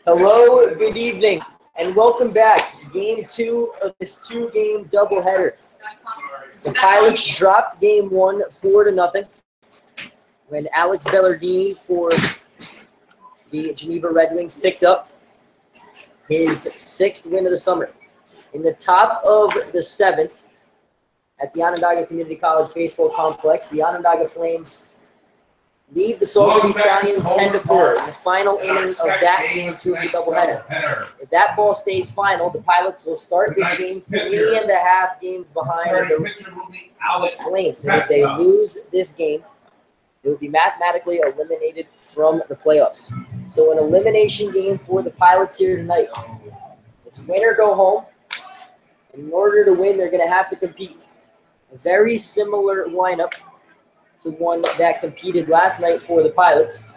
Hello, good evening, and welcome back. Game 2 of this 2-game doubleheader. The Pilots dropped game 1 4-0 when Alex Bellardini for the Geneva Red Wings picked up his 6th win of the summer. In the top of the 7th at the Onondaga Community College Baseball Complex, the Onondaga Flames lead the Saugerty Stallions 10-4 in the final inning of that game 2 of the doubleheader. If that ball stays final, the Pilots will start this game 3.5 games behind the Flames. And if they lose this game, they will be mathematically eliminated from the playoffs. So an elimination game for the Pilots here tonight. It's win or go home. And in order to win, they're going to have to compete. A very similar lineup to one that competed last night for the Pilots.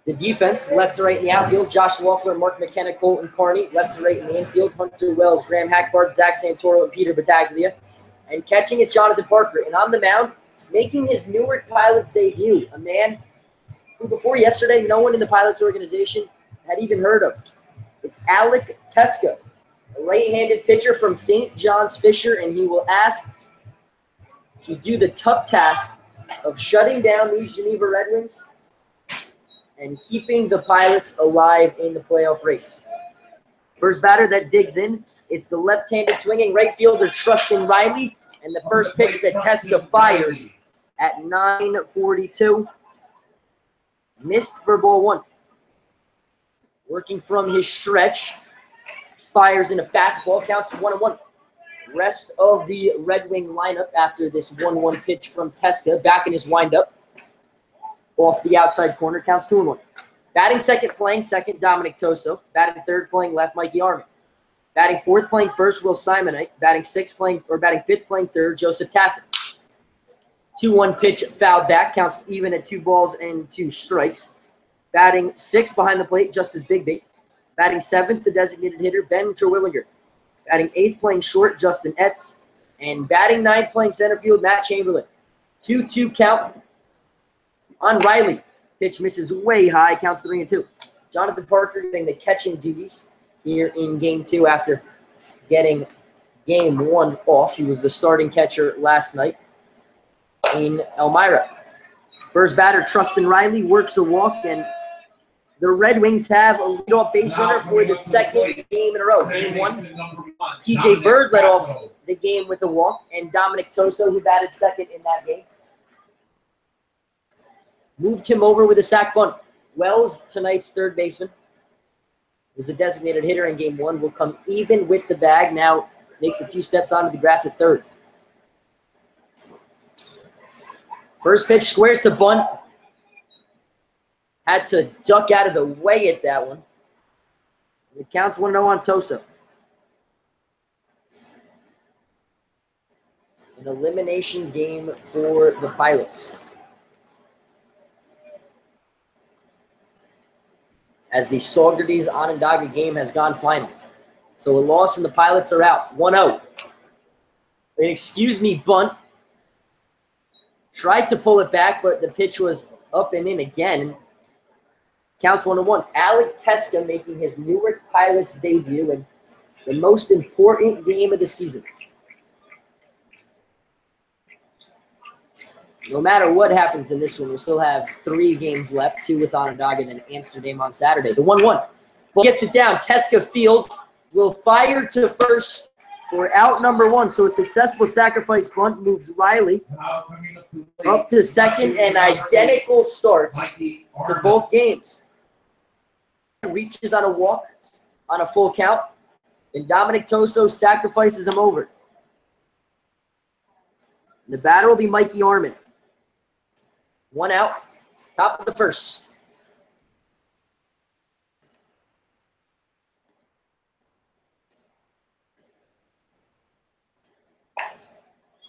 The defense, left to right in the outfield, Josh Loeffler, Mark McKenna, Colton Carney. Left to right in the infield, Hunter Wells, Graham Hackbart, Zach Santoro, and Peter Battaglia. And catching is Jonathan Parker. And on the mound, making his Newark Pilots debut, a man who before yesterday no one in the Pilots organization had even heard of. It's Alec Teska, a right-handed pitcher from St. John's Fisher, and he will ask to do the tough task of shutting down these Geneva Red Wings and keeping the Pilots alive in the playoff race. First batter that digs in, it's the left-handed swinging right fielder Trustin Riley, and the first pitch that Teska fires at 9:42. Missed for ball 1. Working from his stretch, fires in a fastball, counts 1-1. Rest of the Red Wing lineup after this 1-1 pitch from Teska, back in his windup. Off the outside corner, counts 2-1. Batting second, playing second, Dominic Toso. Batting third, playing left, Mikey Armin. Batting fourth, playing first, Will Simonite. Batting fifth, playing third, Joseph Tassin. 2-1 pitch fouled back, counts even at 2 balls and 2 strikes. Batting sixth behind the plate, Justice Bigbait. Batting seventh, the designated hitter, Ben Terwilliger. Batting 8th, playing short, Justin Etz. And batting 9th, playing center field, Matt Chamberlain. 2-2 count on Riley. Pitch misses way high, counts 3-2. Jonathan Parker getting the catching duties here in game 2 after getting game 1 off. He was the starting catcher last night in Elmira. First batter, Trustin Riley, works a walk, and the Red Wings have a leadoff base runner for the second game in a row. Game 1, TJ Bird led off the game with a walk, and Dominic Toso, who batted second in that game, moved him over with a sac bunt. Wells, tonight's third baseman, was the designated hitter in game 1, will come even with the bag. Now makes a few steps onto the grass at third. First pitch squares to bunt. Had to duck out of the way at that one. It counts 1-0 on Toso. An elimination game for the Pilots, as the Saugerties Onondaga game has gone final. So a loss and the Pilots are out. 1-0. An excuse me bunt. Tried to pull it back, but the pitch was up and in again. Counts 1-1. Alec Teska making his Newark Pilots debut in the most important game of the season. No matter what happens in this one, we'll still have 3 games left, 2 with Onondaga and then Amsterdam on Saturday. The 1-1. Ball gets it down. Teska fields, will fire to first for out number 1. So a successful sacrifice bunt moves Riley up to second, and identical starts to both games. Reaches on a walk on a full count, and Dominic Toso sacrifices him over. The batter will be Mikey Armin. 1 out, top of the first.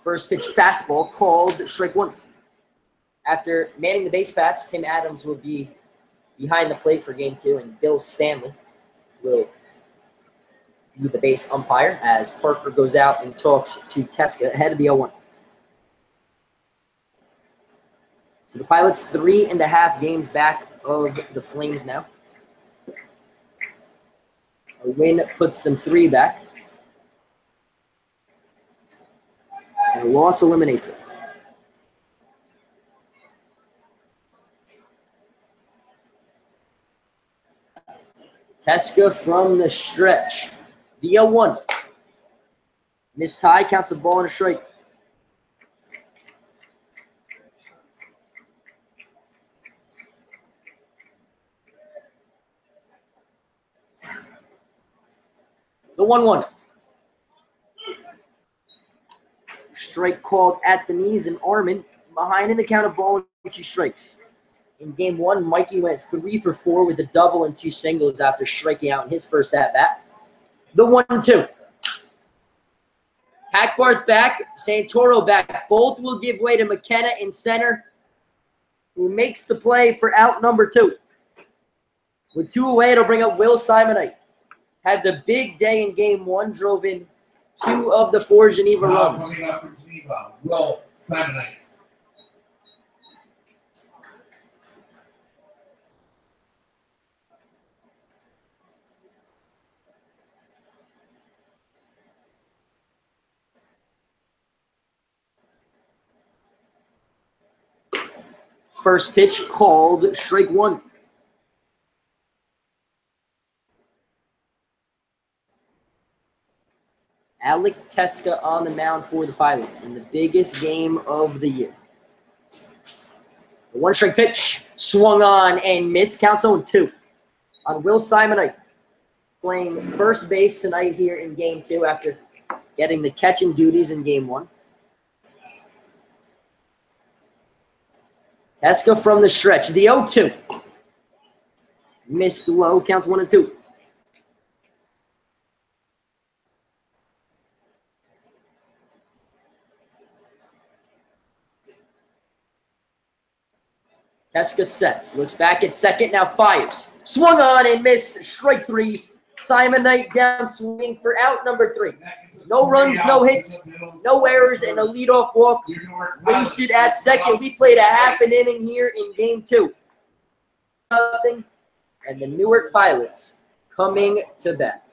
First pitch fastball called strike 1. After manning the base paths, Tim Adams will be behind the plate for game 2, and Bill Stanley will be the base umpire as Parker goes out and talks to Teska ahead of the 0-1. So the Pilots 3.5 games back of the Flames now. A win puts them 3 back. And a loss eliminates it. Teska from the stretch. The 0-1. Missed high, counts a ball and a strike. The 1-1. Strike called at the knees, and Armin behind in the count of ball and 2 strikes. In game 1, Mikey went 3 for 4 with a double and 2 singles after striking out in his first at-bat. The 1-2. Hackbarth back, Santoro back. Both will give way to McKenna in center, who makes the play for out number 2. With 2 away, it'll bring up Will Simonite. Had the big day in game 1, drove in 2 of the 4 Geneva runs. Coming up from Geneva, Will Simonite. First pitch called, strike 1. Alec Teska on the mound for the Pilots in the biggest game of the year. The 1-strike pitch swung on and missed. Counts 0-2 on Will Simonite, playing first base tonight here in game 2 after getting the catching duties in game 1. Teska from the stretch. The 0-2. Missed low. Counts 1-2. Teska sets. Looks back at second. Now fires. Swung on and missed. Strike 3. Simonite down swinging for out number 3. No runs, no hits, no errors, and a leadoff walk wasted at second. We played a half an inning here in game 2. Nothing, and the Newark Pilots coming to bat.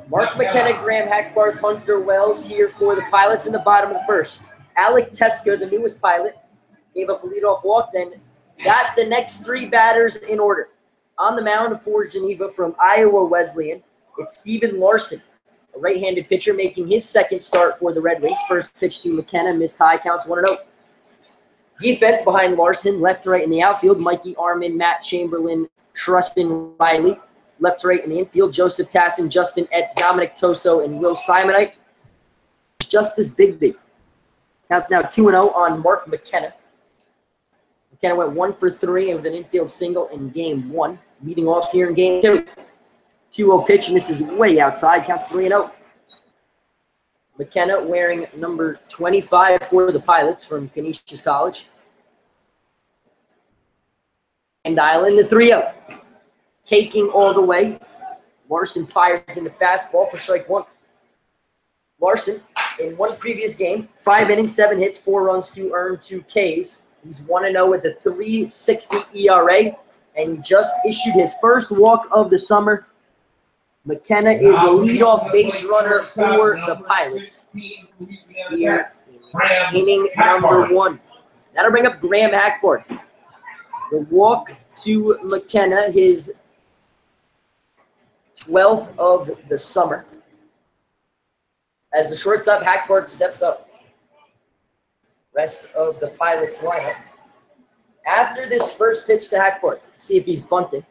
Mark McKenna, Graham Hackbarth, Hunter Wells here for the Pilots in the bottom of the first. Alec Teska, the newest Pilot, gave up a leadoff walk, then got the next 3 batters in order. On the mound for Geneva from Iowa Wesleyan, it's Steven Larson, a right-handed pitcher making his second start for the Red Wings. First pitch to McKenna, missed high, counts 1-0. Defense behind Larson, left to right in the outfield, Mikey Armin, Matt Chamberlain, Trustin Riley. Left to right in the infield, Joseph Tassin, Justin Etz, Dominic Toso, and Will Simonite. Justice Bigby. Counts now 2-0 on Mark McKenna. McKenna went 1 for 3 with an infield single in game 1. Leading off here in game 2. 2-0 pitch misses way outside, counts 3-0. McKenna wearing number 25 for the Pilots from Canisius College. And Island, the 3-0. Taking all the way. Larson fires in the fastball for strike one. Larson, in one previous game, 5 innings, 7 hits, 4 runs, 2 earned, 2 Ks. He's 1-0 with a 3.60 ERA, and he just issued his first walk of the summer. McKenna is a leadoff base runner for the Pilots here in inning number 1. That'll bring up Graham Hackworth. The walk to McKenna, his 12th of the summer. As the shortstop, Hackworth steps up. Rest of the Pilots lineup. After this first pitch to Hackworth, see if he's bunting.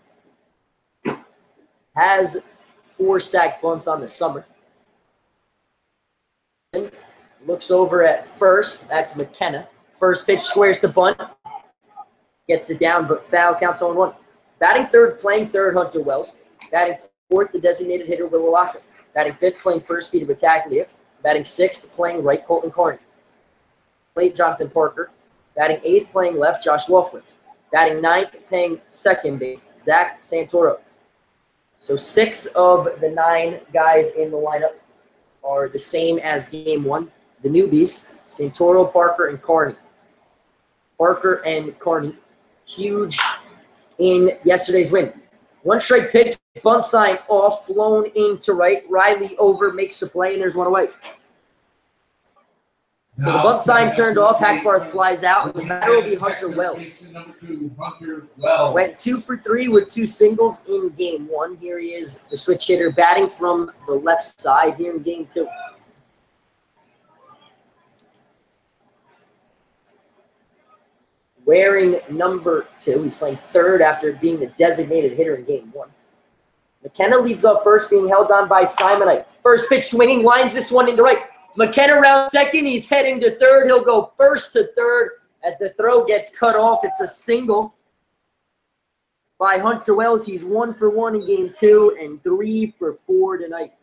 Has 4 sack bunts on the summer. Looks over at first. That's McKenna. First pitch squares to bunt. Gets it down, but foul, counts 0-1. Batting third, playing third, Hunter Wells. Batting fourth, the designated hitter, Will Alaka. Batting fifth, playing first, Peter Battaglia. Batting sixth, playing right, Colton Carney. Plate, Jonathan Parker. Batting eighth, playing left, Josh Wolford. Batting ninth, playing second base, Zach Santoro. So 6 of the 9 guys in the lineup are the same as game 1. The newbies, Santoro, Parker, and Carney. Parker and Carney, huge in yesterday's win. 1 strike pitch, bunt sign off, flown into right. Riley over, makes the play, and there's 1 away. So the bunt sign turned off. Hackworth flies out. The batter will be Hunter Wells. Went 2 for 3 with 2 singles in game 1. Here he is, the switch hitter, batting from the left side here in game 2. Wearing number 2. He's playing third after being the designated hitter in game 1. McKenna leads off first, being held on by Simonite. First pitch swinging, lines this one into right. McKenna round second. He's heading to third. He'll go first to third as the throw gets cut off. It's a single by Hunter Wells. He's 1 for 1 in game 2 and 3 for 4 tonight.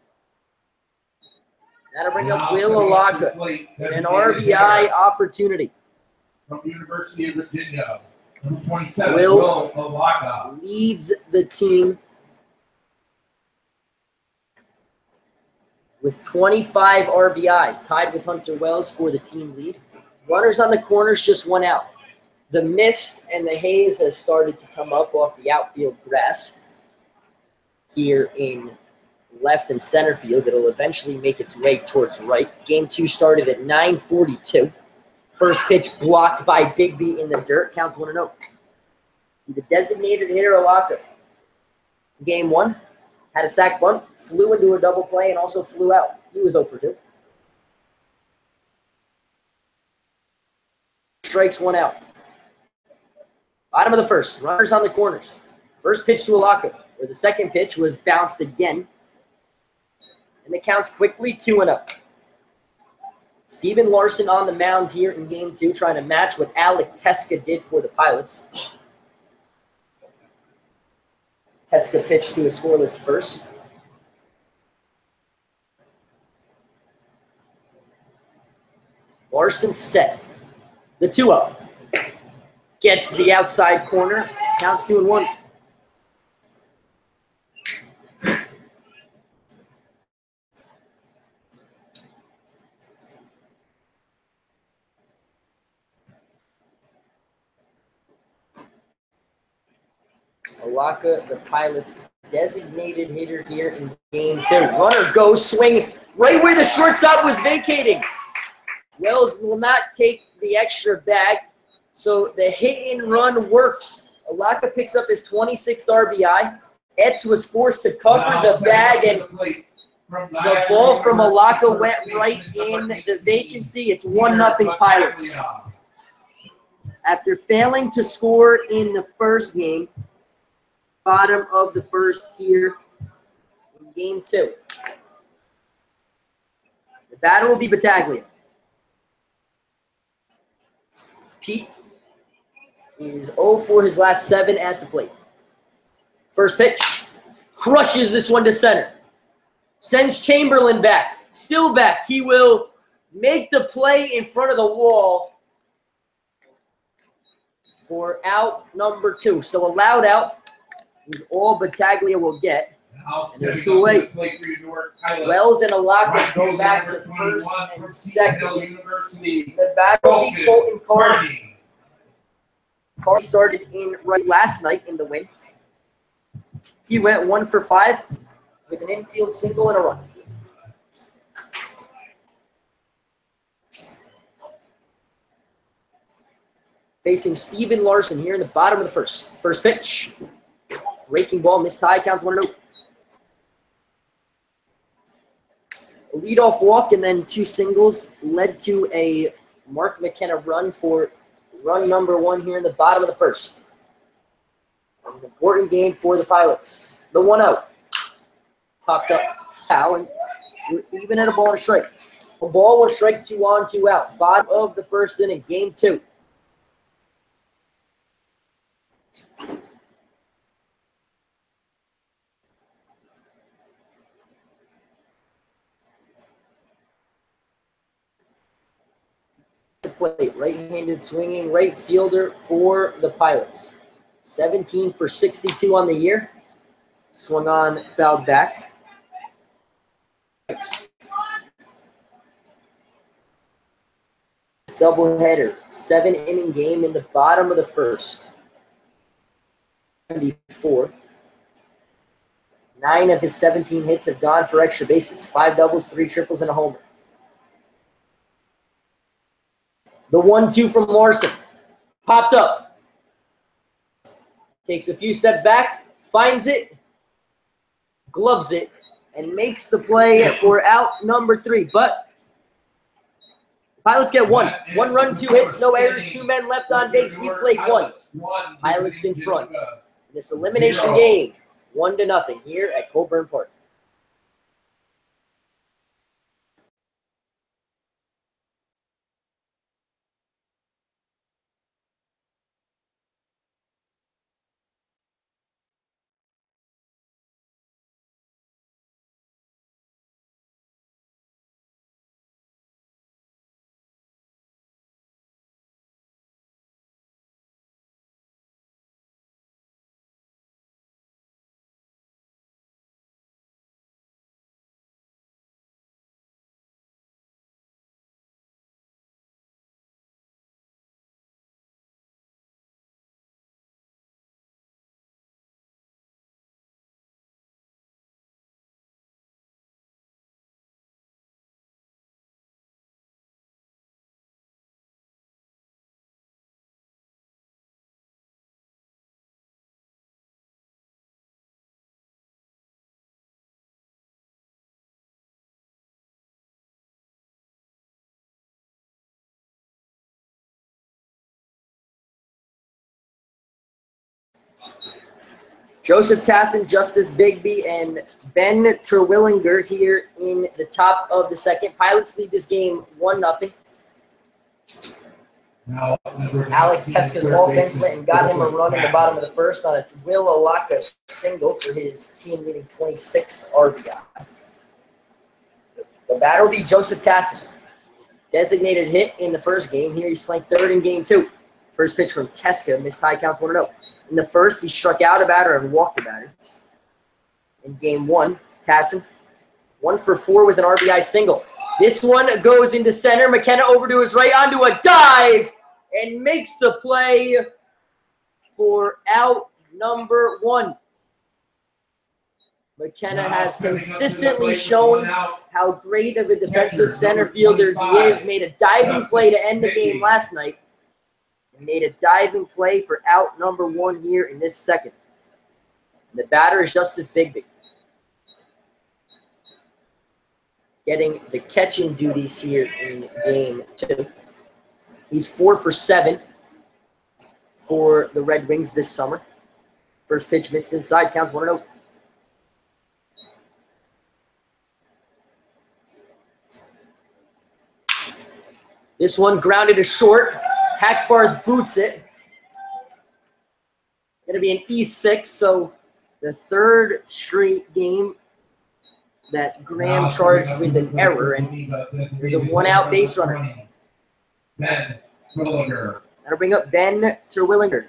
That'll bring up Will Alaka in an RBI opportunity. From the University of Virginia, number 27, Will Alaka leads the team with 25 RBIs, tied with Hunter Wells for the team lead. Runners on the corners, just 1 out. The mist and the haze has started to come up off the outfield grass here in left and center field. It'll eventually make its way towards right. Game 2 started at 9:42. First pitch blocked by Bigby in the dirt. Counts 1-0. The designated hitter, Alaka. Game 1, had a sack bunt, flew into a double play, and also flew out. He was 0 for 2. Strikes, 1 out. Bottom of the first. Runners on the corners. First pitch to Alaka, where the second pitch was bounced again. And the count's quickly 2-0. Steven Larson on the mound here in game 2, trying to match what Alec Teska did for the Pilots. Teska pitched to a scoreless first. Larson set. The 2-0. Gets the outside corner. Counts 2-1. Alaka, the Pilots' designated hitter here in game 2. Runner goes, swing right where the shortstop was vacating. Wells will not take the extra bag, so the hit and run works. Alaka picks up his 26th RBI. Etz was forced to cover the bag, and the ball from Alaka went right in the vacancy. It's 1-0 Pilots. After failing to score in the first game, bottom of the first here in game 2. The batter will be Battaglia. Pete is 0 for his last 7 at the plate. First pitch, crushes this one to center. Sends Chamberlain back, still back. He will make the play in front of the wall. for out number 2. So a loud out is all Battaglia will get. And there's 2 away. Wells and Alaka go back to first and second. The battle will be Colton Carney. Carney started in right last night in the win. He went 1 for 5 with an infield single and a run. Facing Steven Larson here in the bottom of the first. First pitch. Breaking ball, missed high, counts 1-0. A leadoff walk and then 2 singles led to a Mark McKenna run for run number 1 here in the bottom of the first. An important game for the Pilots. The 1-0. Popped up foul, and we're even at a ball and a strike. A ball, 1 strike, 2 on, 2 out. Bottom of the first inning, game 2. Plate, right-handed swinging right fielder for the Pilots. 17 for 62 on the year. Swung on, fouled back. Doubleheader, 7-inning game in the bottom of the first. 74. 9 of his 17 hits have gone for extra bases. 5 doubles, 3 triples, and a homer. The 1-2 from Larson. Popped up. Takes a few steps back, finds it, gloves it, and makes the play for out number 3. But Pilots get 1. 1 run, 2 hits, no errors, 2 men left on base. We played 1. Pilots in front. This elimination game, 1-0 here at Colburn Park. Joseph Tassin, Justice Bigby, and Ben Terwillinger here in the top of the second. Pilots lead this game 1-0. Alec Teska's offense went and got him a run in the bottom of the first on a Will Alaka single for his team-leading 26th RBI. The batter will be Joseph Tassin. Designated hit in the first game. Here he's playing 3rd in game 2. First pitch from Teska, missed high, counts 1-0. In the first, he struck out a batter and walked a batter. In game 1, Tassin, 1 for 4 with an RBI single. This one goes into center. McKenna over to his right onto a dive and makes the play for out number 1. McKenna has consistently shown how great of a defensive center fielder he is. Made a diving play to end the game last night. Made a diving play for out number 1 here in this second. The batter is Justice Bigby. Getting the catching duties here in game 2. He's 4 for 7 for the Red Wings this summer. First pitch missed inside, counts 1-0. This one grounded to short. Hackbarth boots it. Going to be an E6, so the 3rd straight game that Graham charged with an error, and there's a 1-out base runner. That's That'll bring up Ben Terwilliger.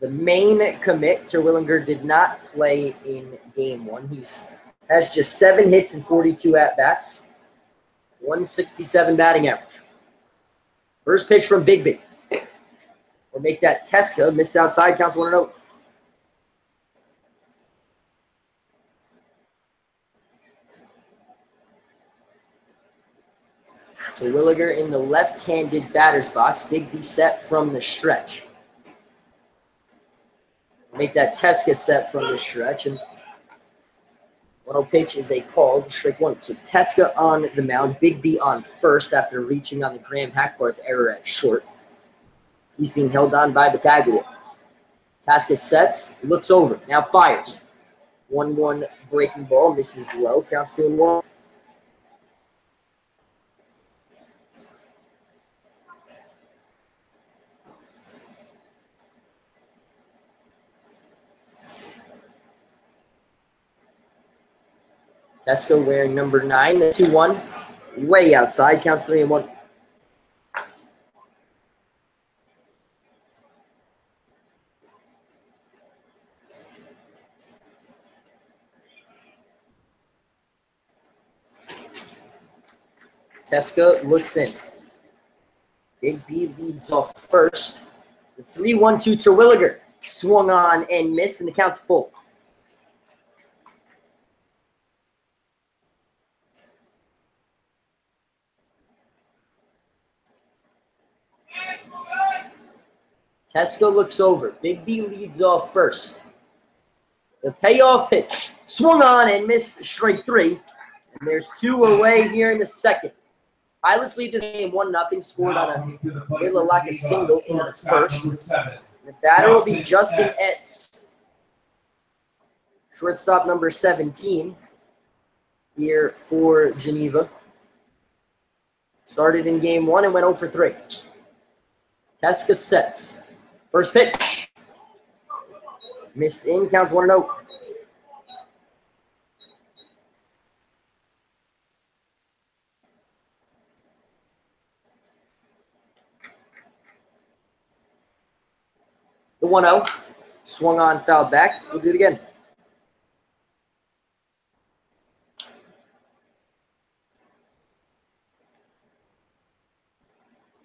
The main commit, Terwilliger, did not play in game one. He has just 7 hits and 42 at-bats, 167 batting average. First pitch from Bigby. We'll make that Teska. Missed outside, counts 1-0. Terwilliger in the left-handed batter's box. Bigby set from the stretch. Make that Teska set from the stretch, and 1-0 pitch is a call to strike one. So Teska on the mound, Bigby on first after reaching on the Graham Hackbart's error at short. He's being held on by Battaglia. Teska sets, looks over, now fires. 1-1 breaking ball, misses low, counts 2-1. Teska wearing number 9, the 2-1, way outside, counts 3-1. Teska looks in. Bigby leads off first. The 3-1-2 Terwilliger swung on and missed, and the count's full. Teska looks over. Bigby leads off first. The payoff pitch. Swung on and missed, strike 3. And there's 2 away here in the second. Pilots lead this game 1-0. Scored on a Villalaka single in the first. The batter will be Justin Etz. Shortstop number 17 here for Geneva. Started in game 1 and went 0 for 3. Teska sets. First pitch. Missed in, counts 1-0. The 1-0. Swung on, fouled back. We'll do it again.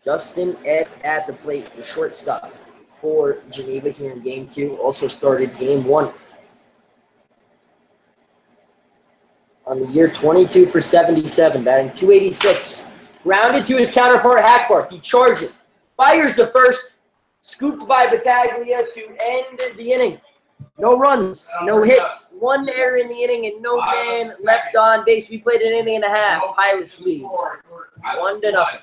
Justin S. at the plate, the shortstop for Geneva here in game 2. Also started game 1. On the year, 22 for 77, batting .286. Grounded to his counterpart, Hackbarth. He charges, fires the first, scooped by Battaglia to end the inning. No runs, no hits, 1 error in the inning, and no man left on base. We played an inning and a half. Pilots lead 1-0.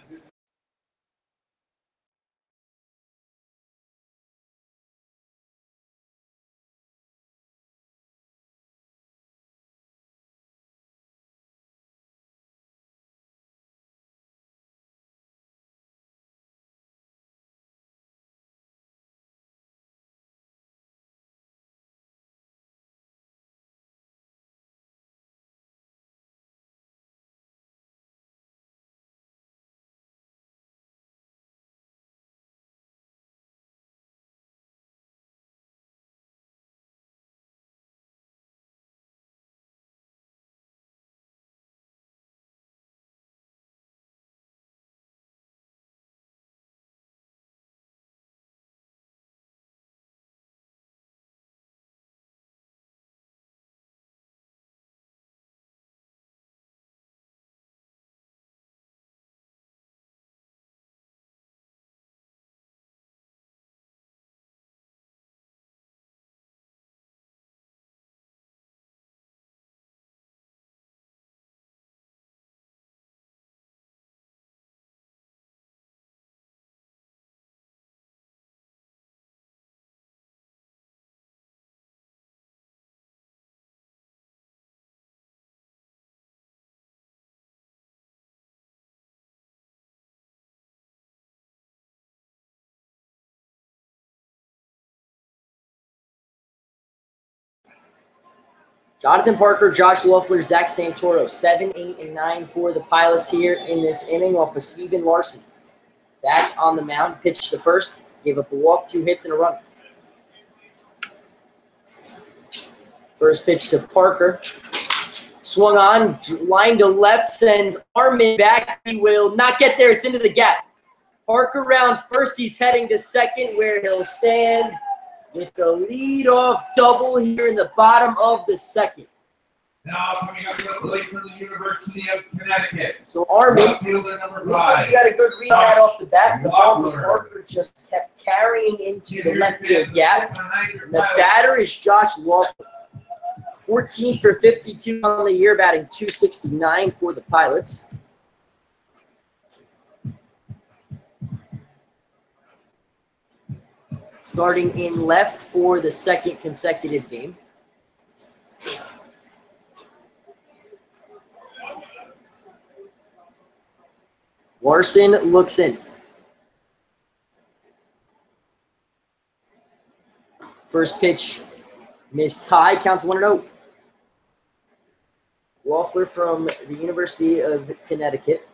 Jonathan Parker, Josh Loeffler, Zach Santoro, 7, 8, and 9 for the Pilots here in this inning off of Steven Larson. Back on the mound, pitched the first, gave up a walk, 2 hits, and a run. First pitch to Parker. Swung on, line to left, sends Armin back. He will not get there. It's into the gap. Parker rounds first. He's heading to second where he'll stand with the leadoff double here in the bottom of the second. Now coming up to the plate from the University of Connecticut. So Armin, Fielder number looks like 5. he got a good read on that off the bat. The ball from Parker just kept carrying into the left field gap. And the batter is Josh Loeffler. 14 for 52 on the year, batting .269 for the Pilots. Starting in left for the second consecutive game. Larson looks in. First pitch missed high, counts 1-0. Loeffler from the University of Connecticut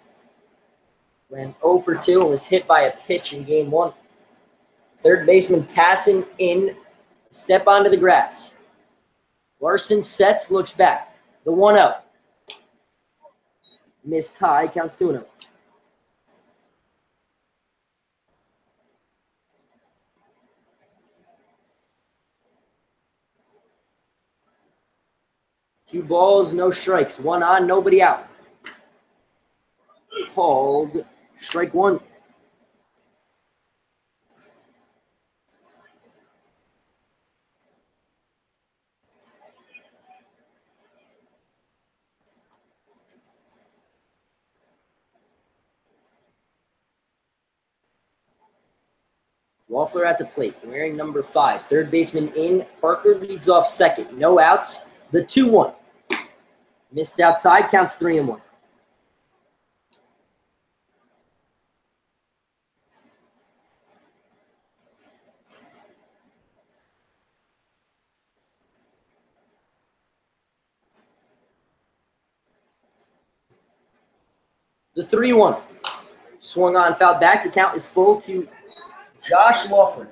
went 0 for 2 and was hit by a pitch in game 1. Third baseman Tassin in, step onto the grass. Larson sets, looks back. The 1-0. Missed high, counts 2-0. Two balls, no strikes. One on, nobody out. Called strike 1. Loeffler at the plate, wearing number 5. Third baseman in. Parker leads off second. No outs. The 2-1. Missed outside, counts 3-1. The 3-1. Swung on, fouled back. The count is full to Josh Loeffler.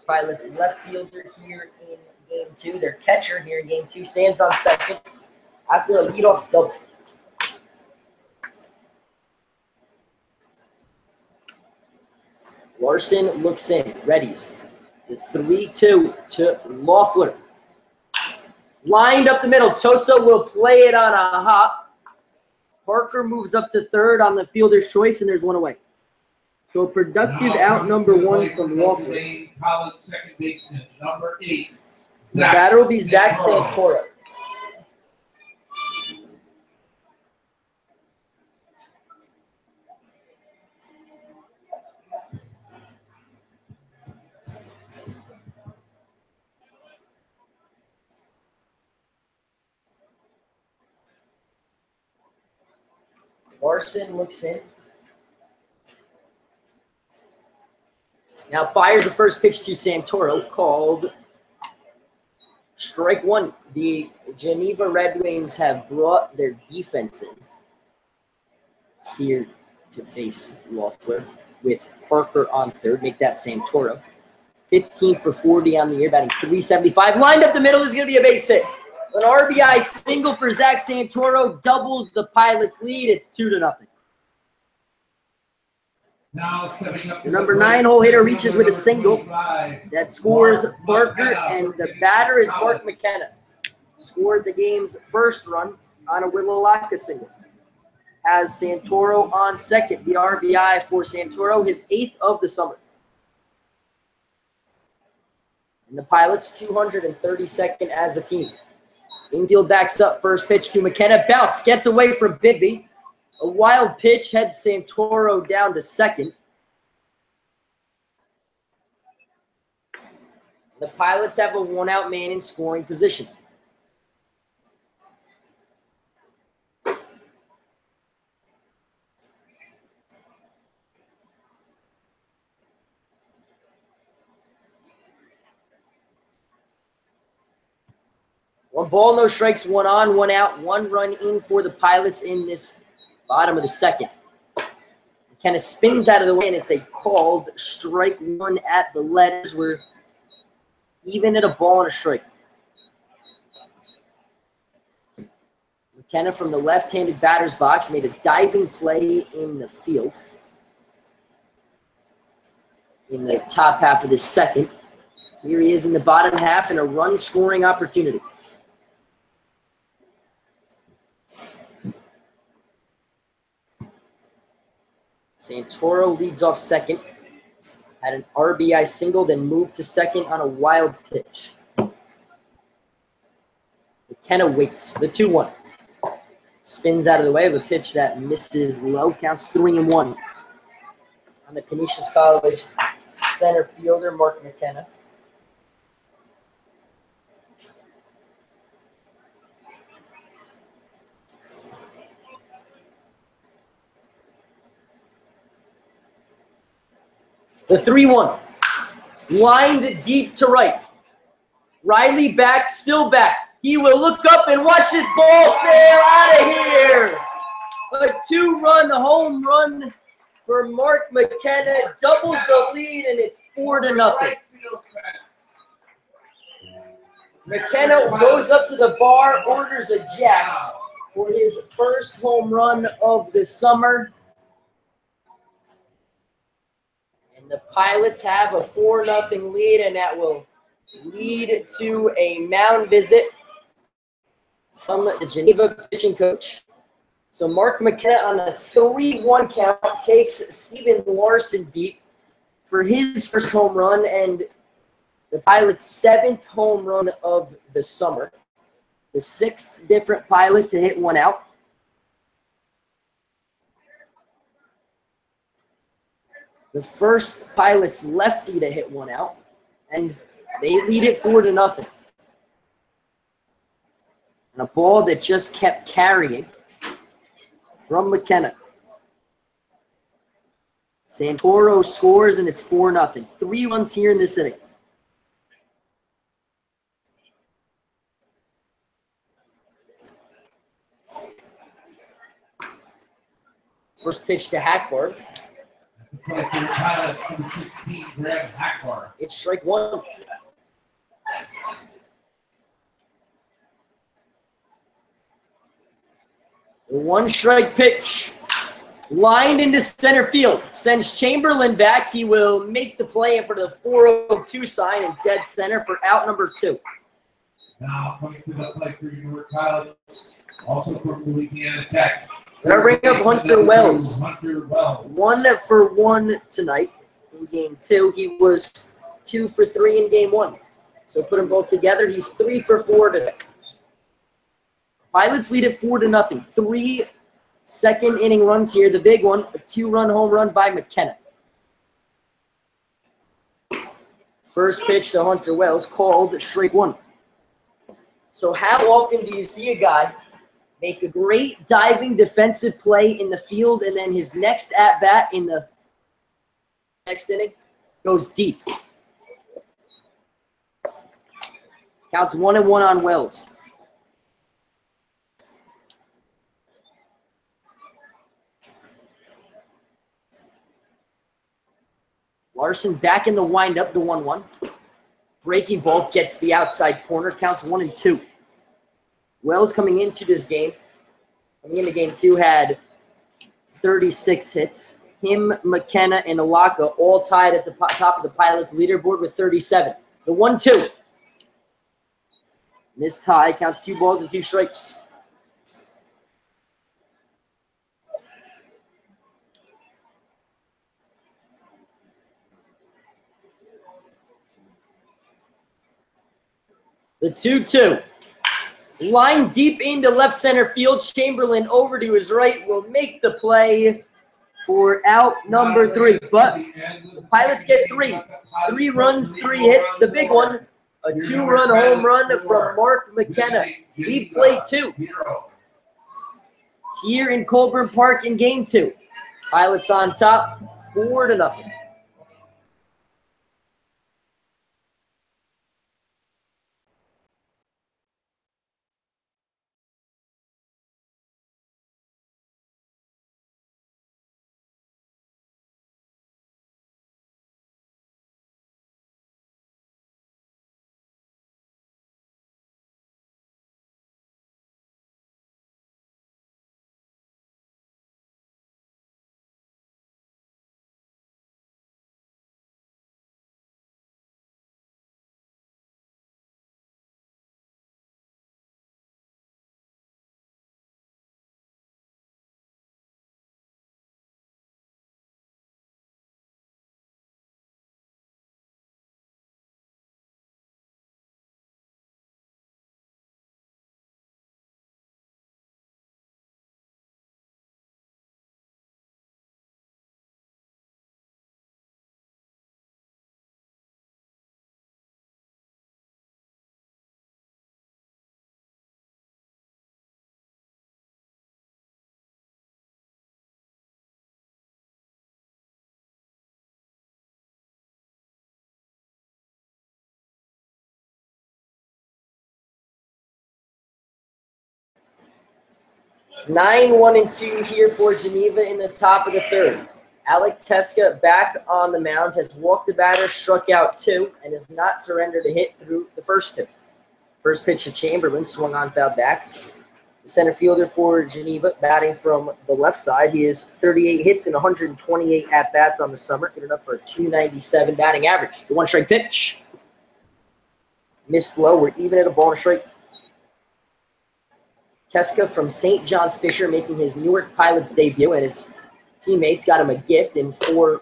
Pilots left fielder here in game 2. Their catcher here in game 2 stands on second after a leadoff double. Larson looks in, readies. The 3-2 to Loeffler. Lined up the middle. Tosa will play it on a hop. Parker moves up to third on the fielder's choice, and there's one away. So productive out number 1 from Loeffler. College second baseman number 8. The batter will be Zach Santoro. Larson looks in. Now fires the first pitch to Santoro, called strike 1. The Geneva Red Wings have brought their defense in here to face Loeffler with Parker on third. Make that Santoro. 15 for 40 on the year, batting .375. Lined up the middle is going to be a base hit. An RBI single for Zach Santoro doubles the Pilots' lead. It's 2-0. Now stepping up The number 9 hole hitter reaches with a single that scores Parker, and the batter is Mark McKenna. Scored the game's first run on a Willowlocka single. Has Santoro on second. The RBI for Santoro, his 8th of the summer. And the Pilots 232nd as a team. Infield backs up. First pitch to McKenna. Bounce. Gets away from Bibby. A wild pitch heads Santoro down to second. The Pilots have a 1-out man in scoring position. One ball, no strikes, one on, one out, one run in for the Pilots in this bottom of the second. Kind of spins out of the way, and it's a called strike one at the letters. We're even at a ball and a strike. McKenna from the left-handed batter's box made a diving play in the field in the top half of the second. Here he is in the bottom half and a run-scoring opportunity. Santoro leads off second. Had an RBI single, then moved to second on a wild pitch. McKenna waits. The 2-1. Spins out of the way of a pitch that misses low. Counts 3-1. On the Canisius College center fielder, Mark McKenna. The 3-1. Lined deep to right. Riley back, still back. He will look up and watch this ball sail out of here. A 2-run home run for Mark McKenna. Doubles the lead, and it's 4-0. McKenna goes up to the bar, orders a jack for his first home run of the summer. And the Pilots have a 4-0 lead, and that will lead to a mound visit from the Geneva pitching coach. So Mark McKenna on a 3-1 count takes Steven Larson deep for his first home run and the Pilots' 7th home run of the summer. The 6th different Pilot to hit one out. The first Pilots lefty to hit one out, and they lead it 4-0. And a ball that just kept carrying from McKenna. Santoro scores, and it's 4-0. 3 runs here in this inning. First pitch to Hackbarth. It's strike one. The 1-strike pitch. Lined into center field. Sends Chamberlain back. He will make the play in for the 402 sign in dead center for out number 2. Now coming to the plate for Newark Pilots, also from Louisiana Tech. Gonna bring up Hunter Wells. 1 for 1 tonight in game 2. He was 2 for 3 in game 1. So put them both together. He's 3 for 4 today. Pilots lead at 4-0. 3 second-inning runs here. The big one, a 2-run home run by McKenna. First pitch to Hunter Wells, called strike one. So how often do you see a guy make a great diving defensive play in the field, and then his next at-bat in the next inning goes deep? Counts 1-1 on Wells. Larson back in the windup, the 1-1. Breaking ball gets the outside corner, counts 1-2. Wells coming into this game, coming into game 2, had 36 hits. Him, McKenna, and Alaka all tied at the top of the Pilots leaderboard with 37. The 1-2. This tie counts 2 balls and 2 strikes. The 2-2. Line deep into left center field. Chamberlain over to his right will make the play for out number 3. But the Pilots get 3. 3 runs, 3 hits. The big one, a 2-run home run from Mark McKenna. Lead play 2. Here in Colburn Park in game 2. Pilots on top, 4-0. 9-1-2 here for Geneva in the top of the third. Alec Teska back on the mound, has walked a batter, struck out 2, and has not surrendered a hit through the first 2. First pitch to Chamberlain, swung on, foul back. The center fielder for Geneva, batting from the left side. He has 38 hits and 128 at-bats on the summer, good enough for a .297 batting average. The one-strike pitch. Missed low, we're even at a ball and a strike. Teska from St. John's Fisher making his Newark Pilots debut, and his teammates got him a gift in 4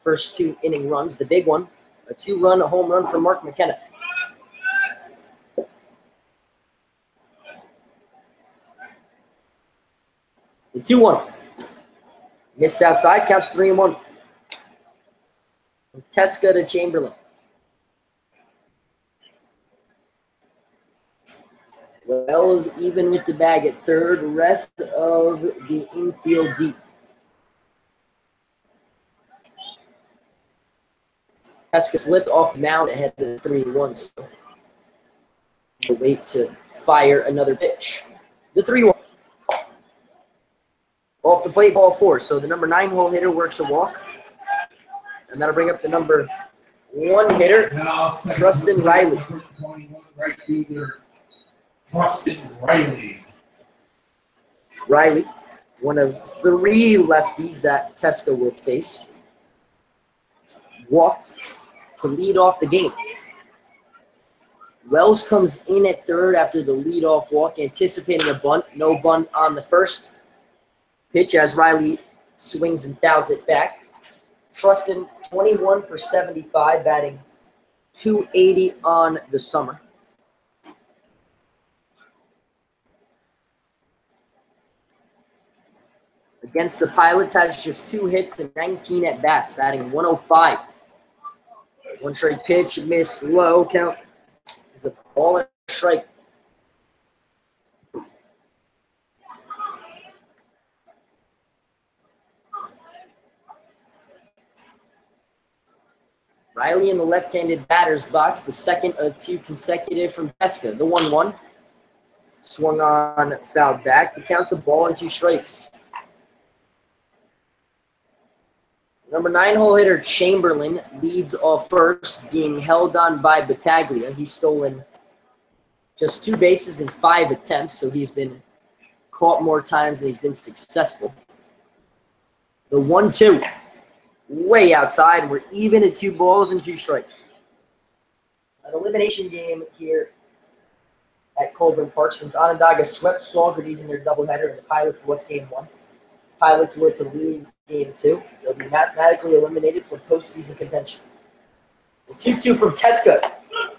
first 2 inning runs. The big one, a 2-run home run from Mark McKenna. The 2-1. Missed outside, counts 3-1. From Teska to Chamberlain. Wells even with the bag at third, rest of the infield deep. Teska slipped off the mound ahead of the 3-1, so we'll wait to fire another pitch. The 3-1. Off the plate, ball 4. So the number 9 hole hitter works a walk. And that'll bring up the number 1 hitter, Trustin Riley. Right fielder, Trustin Riley. Riley, one of 3 lefties that Teska will face. Walked to lead off the game. Wells comes in at third after the leadoff walk, anticipating a bunt. No bunt on the first pitch as Riley swings and fouls it back. Trustin, 21 for 75, batting .280 on the summer. Against the Pilots, has just 2 hits and 19 at-bats, batting .105. One straight pitch, missed low, count is a ball and a strike. Riley in the left-handed batter's box, the second of 2 consecutive from Teska. The 1-1. Swung on, fouled back. The count's a ball and 2 strikes. Number 9 hole hitter Chamberlain leads off first, being held on by Battaglia. He's stolen just 2 bases in 5 attempts, so he's been caught more times than he's been successful. The 1-2. Way outside. We're even at 2 balls and 2 strikes. An elimination game here at Colburn Park since Onondaga swept Saugerties in their doubleheader and the Pilots lost game 1. Pilots were to lose game 2. They'll be mathematically eliminated from postseason contention. The 2-2 from Teska.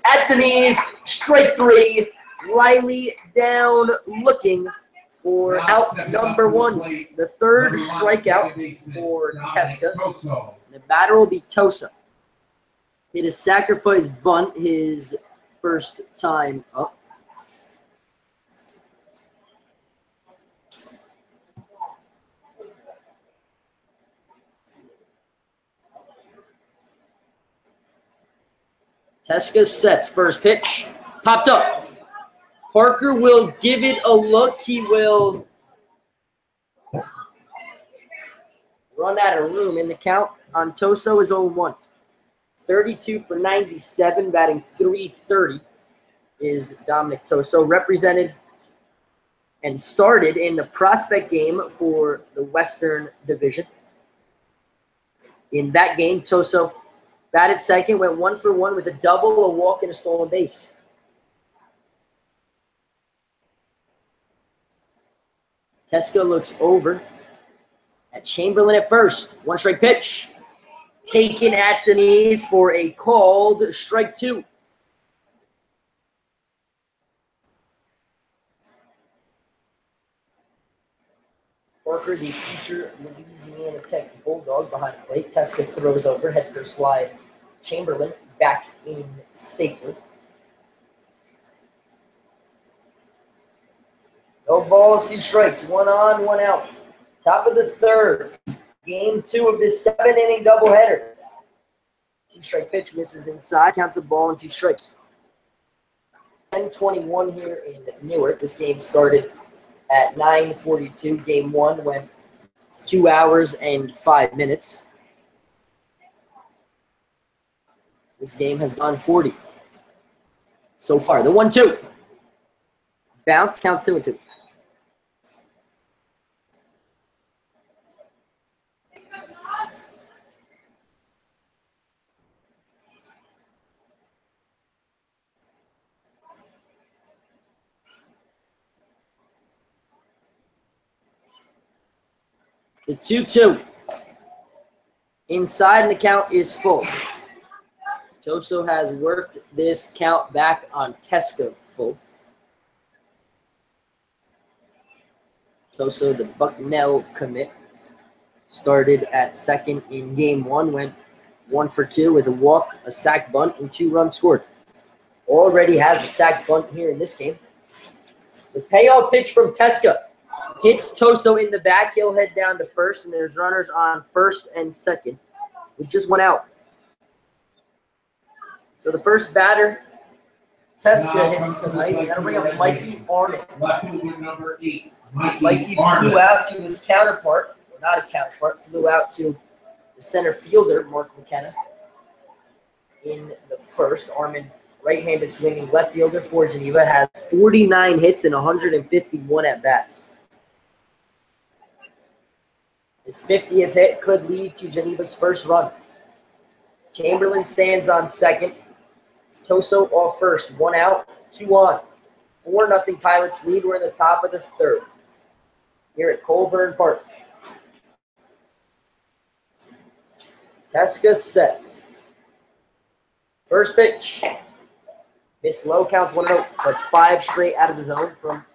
At the knees, strike 3. Riley down looking for out number 1. The third strikeout for Teska. The batter will be Tosa. Hit a sacrifice bunt his first time up. Teska sets first pitch. Popped up. Parker will give it a look. He will run out of room in the count on Toso is 0-1. 32 for 97, batting .330 is Dominic Toso, represented and started in the prospect game for the Western Division. In that game, Toso batted second, went 1 for 1 with a double, a walk, and a stolen base. Teska looks over at Chamberlain at first. 1 strike pitch. Taken at the knees for a called strike 2. Parker, the future Louisiana Tech Bulldog behind the plate. Teska throws over, head first slide. Chamberlain back in safely. No balls, 2 strikes. 1 on, 1 out. Top of the third. Game 2 of this 7-inning doubleheader. 2-strike pitch misses inside. Counts a ball and 2 strikes. 10-21 here in Newark. This game started at 9:42. Game 1 went 2 hours and 5 minutes. This game has gone 40 so far. The 1-2. Bounce, counts 2-2. The 2-2. Inside, and the count is full. Toso has worked this count back on Tesco full. Toso, the Bucknell commit, started at second in game 1, went 1 for 2 with a walk, a sack bunt, and 2 runs scored. Already has a sack bunt here in this game. The payoff pitch from Tesco hits Toso in the back. He'll head down to first, and there's runners on first and second with just 1 out. So the first batter, Tesco hits tonight. We got to bring up Mikey Armin. Left fielder number 8. Mikey flew out to his counterpart, or not his counterpart, flew out to the center fielder, Mark McKenna, in the first. Armin, right-handed swinging left fielder for Geneva, has 49 hits and 151 at-bats. His 50th hit could lead to Geneva's first run. Chamberlain stands on second. Toso off first. 1 out, 2 on. 4-0 Pilots lead. We're in the top of the third here at Colburn Park. Tesca sets. First pitch. Miss low, counts 1-0. So it's 5 straight out of the zone from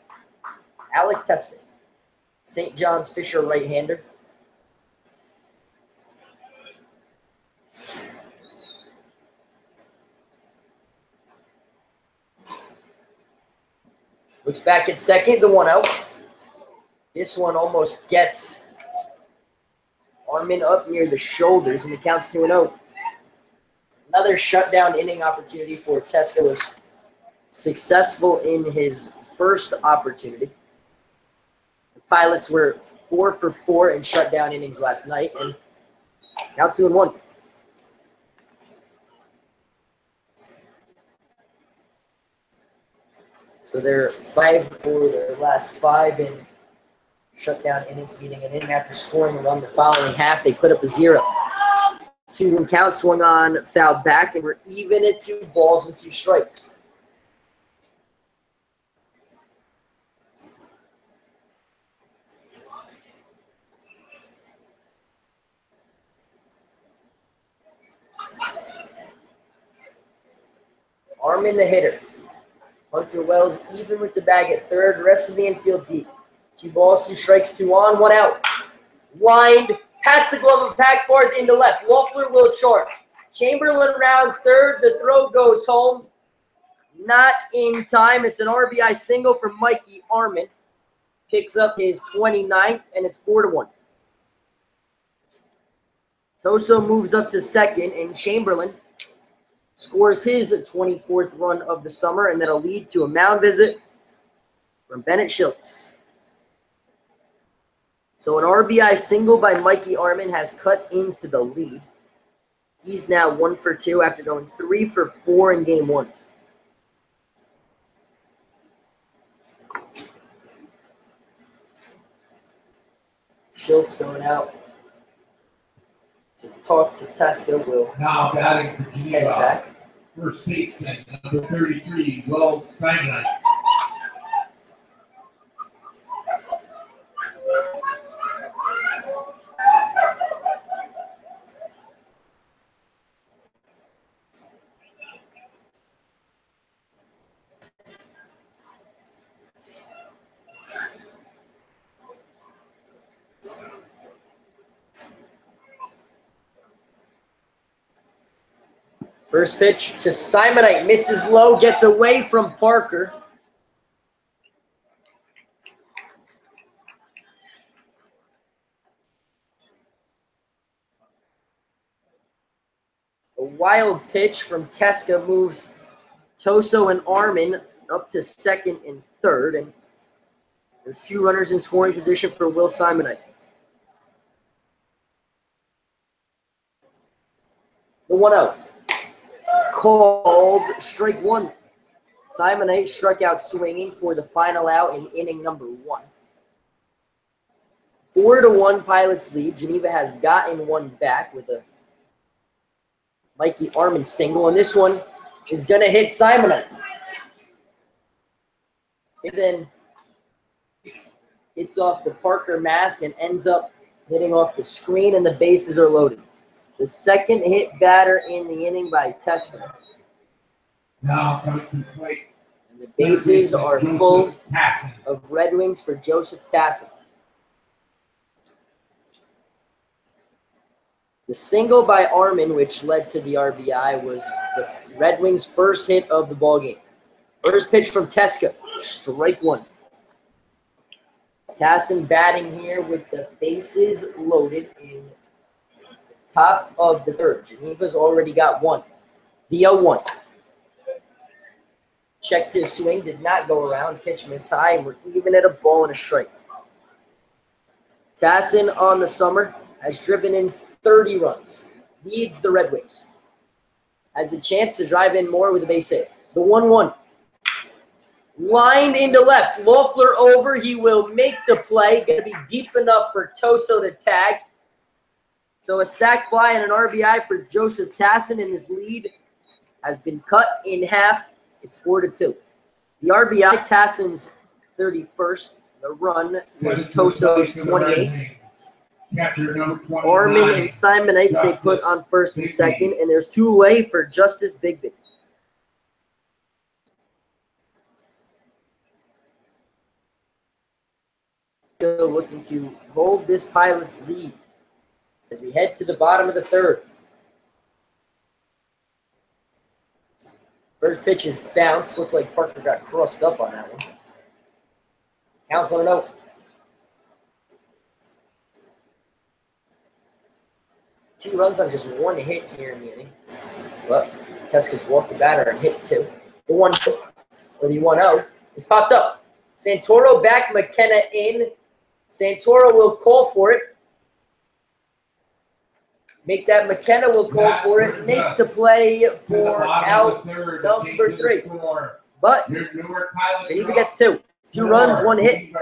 Alec Tesca. St. John's Fisher right-hander. Looks back at second, the 1-0. This one almost gets Armin up near the shoulders, and the count's 2-0. Another shutdown inning opportunity for Tesca was successful in his first opportunity. The Pilots were 4 for 4 in shutdown innings last night, and now it's 2-1. So they're 5 for their last 5 in shutdown innings, meaning an inning after scoring a run the following half. They put up a 0. 2-1 count, swung on, fouled back, and we're even at 2 balls and 2 strikes. Armin the hitter. Hunter Wells even with the bag at third. Rest of the infield deep. 2 balls, 2 strikes, 2 on, 1 out. Lined past the glove of Hackbarth into left. Waffler will charge. Chamberlain rounds third. The throw goes home. Not in time. It's an RBI single for Mikey Armin. Picks up his 29th, and it's 4-1. Toso moves up to second, and Chamberlain scores his 24th run of the summer, and that'll lead to a mound visit from Bennett Schultz. So an RBI single by Mikey Armin has cut into the lead. He's now 1 for 2 after going 3 for 4 in game 1. Schultz going out to talk to Tesca. Will now batting for head Geneva. back. First baseman, number 33, Will Simon. First pitch to Simonite. Misses low. Gets away from Parker. A wild pitch from Tesca moves Toso and Armin up to second and third. And There's 2 runners in scoring position for Will Simonite. The 1-0. Called strike 1. Simonite struck out swinging for the final out in inning number 1. 4-1 Pilots lead. Geneva has gotten one back with a Mikey Armin single, and this one is going to hit Simonite. It then hits off the Parker mask and ends up hitting off the screen, and the bases are loaded. The second hit batter in the inning by Teska. Now coming to the plate. And the bases are full of Red Wings for Joseph Tassin. The single by Armin, which led to the RBI, was the Red Wings' first hit of the ballgame. First pitch from Teska, strike 1. Tassin batting here with the bases loaded in the top of the 3rd. Geneva's already got 1. The 0-1. Checked his swing, did not go around, pitch miss high, and we're even at a ball and a strike. Tassin on the summer has driven in 30 runs, leads the Red Wings. Has a chance to drive in more with a base hit. The 1-1. Lined into left. Loeffler over. He will make the play. Going to be deep enough for Toso to tag. So a sac fly and an RBI for Joseph Tassin, and his lead has been cut in half. It's 4-2. The RBI, Tassin's 31st. The run was Toso's 28th. Armin and Simonites they put on first and second, and there's 2 away for Justice Bigby. Still looking to hold this Pilots lead as we head to the bottom of the 3rd. First pitch is bounced. Looked like Parker got crossed up on that one. Counts 1-0. Two runs on just 1 hit here in the inning. But Teska's walked the batter and hit 2. The 1-2, or the 1-0, is popped up. Santoro back, McKenna in. Santoro will call for it. Make that McKenna will call for it. Make the play for out number 3. But Geneva gets 2. 2 runs, 1 hit.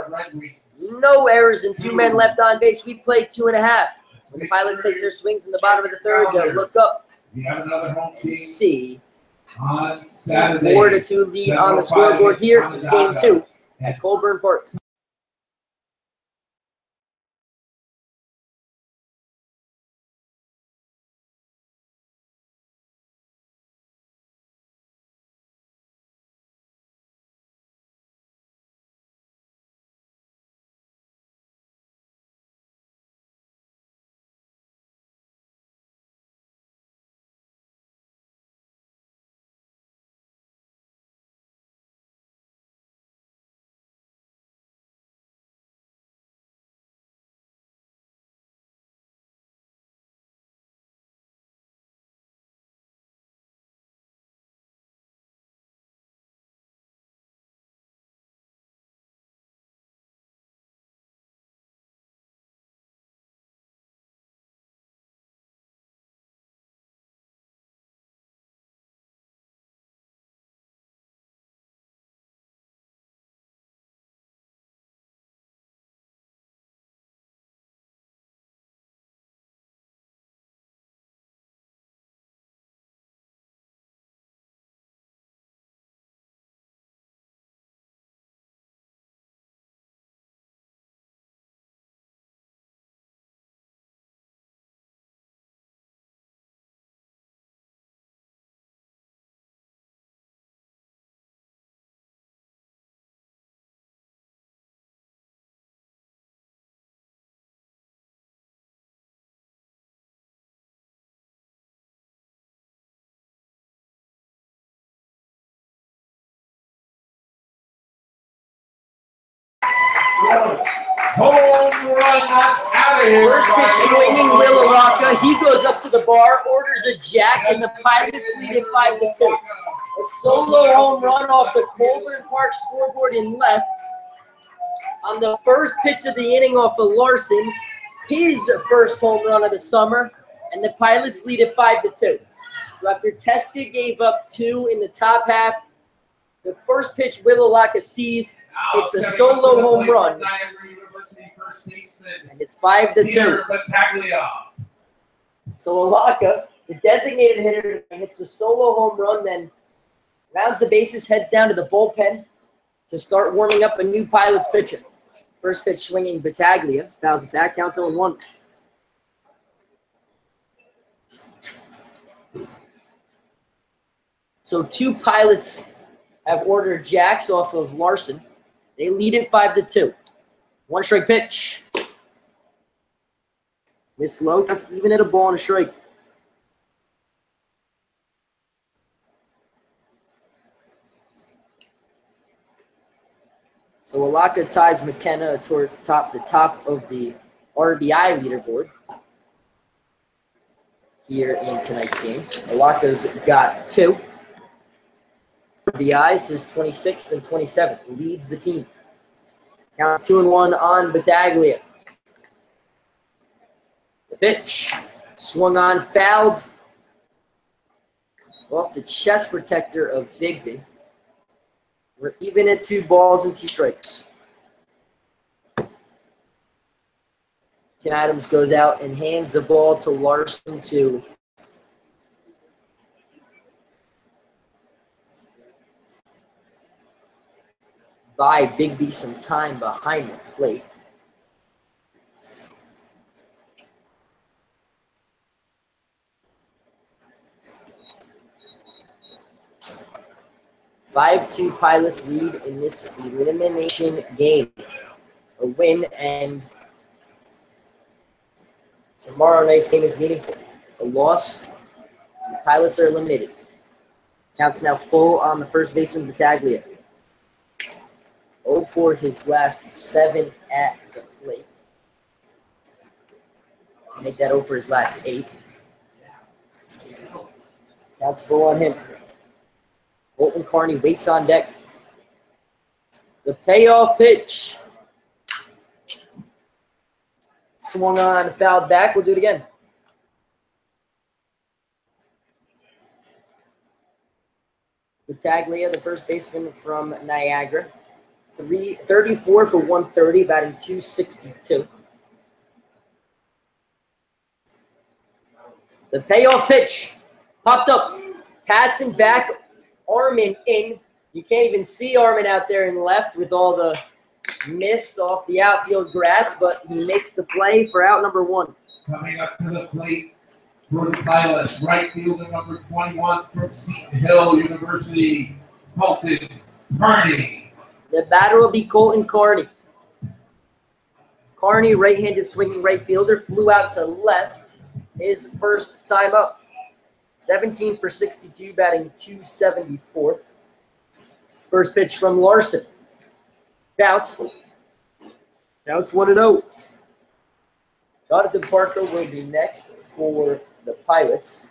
No errors and 2 men left on base. We played 2.5. When the Pilots take their swings in the bottom of the 3rd, they'll look up and see a 4-2 lead on the scoreboard here in Game 2 at Colburn Park. Home run, that's out of here. First pitch swinging, Will Araka. He goes up to the bar, orders a jack, and the Pilots lead it 5-2. A solo home run off the Colburn Park scoreboard in left on the first pitch of the inning off of Larson, his first home run of the summer, and the Pilots lead it 5-2. So after Teske gave up 2 in the top half, the first pitch Willawaka sees, it's a solo home run, and it's 5-2. So Alaka, the designated hitter, hits a solo home run, then rounds the bases, heads down to the bullpen to start warming up a new Pilots pitcher. First pitch swinging Battaglia, fouls it back, counts 0-1. So 2 Pilots have ordered jacks off of Larson. They lead it 5-2. 1 strike pitch. Miss low, that's even at a ball and a strike. So Alaka ties McKenna toward the top of the RBI leaderboard here in tonight's game. Alaka's got 2 RBIs, his 26th and 27th, leads the team. Counts 2-1 on Battaglia. The pitch, swung on, fouled off the chest protector of Bigby. We're even at 2 balls and 2 strikes. Tim Adams goes out and hands the ball to Larson to buy Bigby some time behind the plate. Five-2 Pilots lead in this elimination game. A win, and tomorrow night's game is meaningful. A loss, the Pilots are eliminated. Counts now full on the first baseman, Battaglia. 0 for his last 7 at the plate. Make that 0 for his last 8. Counts full on him. Colton Carney waits on deck. The payoff pitch. Swung on, fouled back. We'll do it again. Battaglia, the first baseman from Niagara. 34 for 130, batting .262. The payoff pitch. Popped up. Passing back. Armin in. You can't even see Armin out there in left with all the mist off the outfield grass, but he makes the play for out number 1. Coming up to the plate for the Pilots, right fielder number 21 from Seton Hill University, Colton Carney. The batter will be Colton Carney. Carney, right-handed swinging right fielder, flew out to left his first time up. 17 for 62, batting .274. First pitch from Larson. Bounced. Now it's 1-0. Jonathan Parker will be next for the Pilots.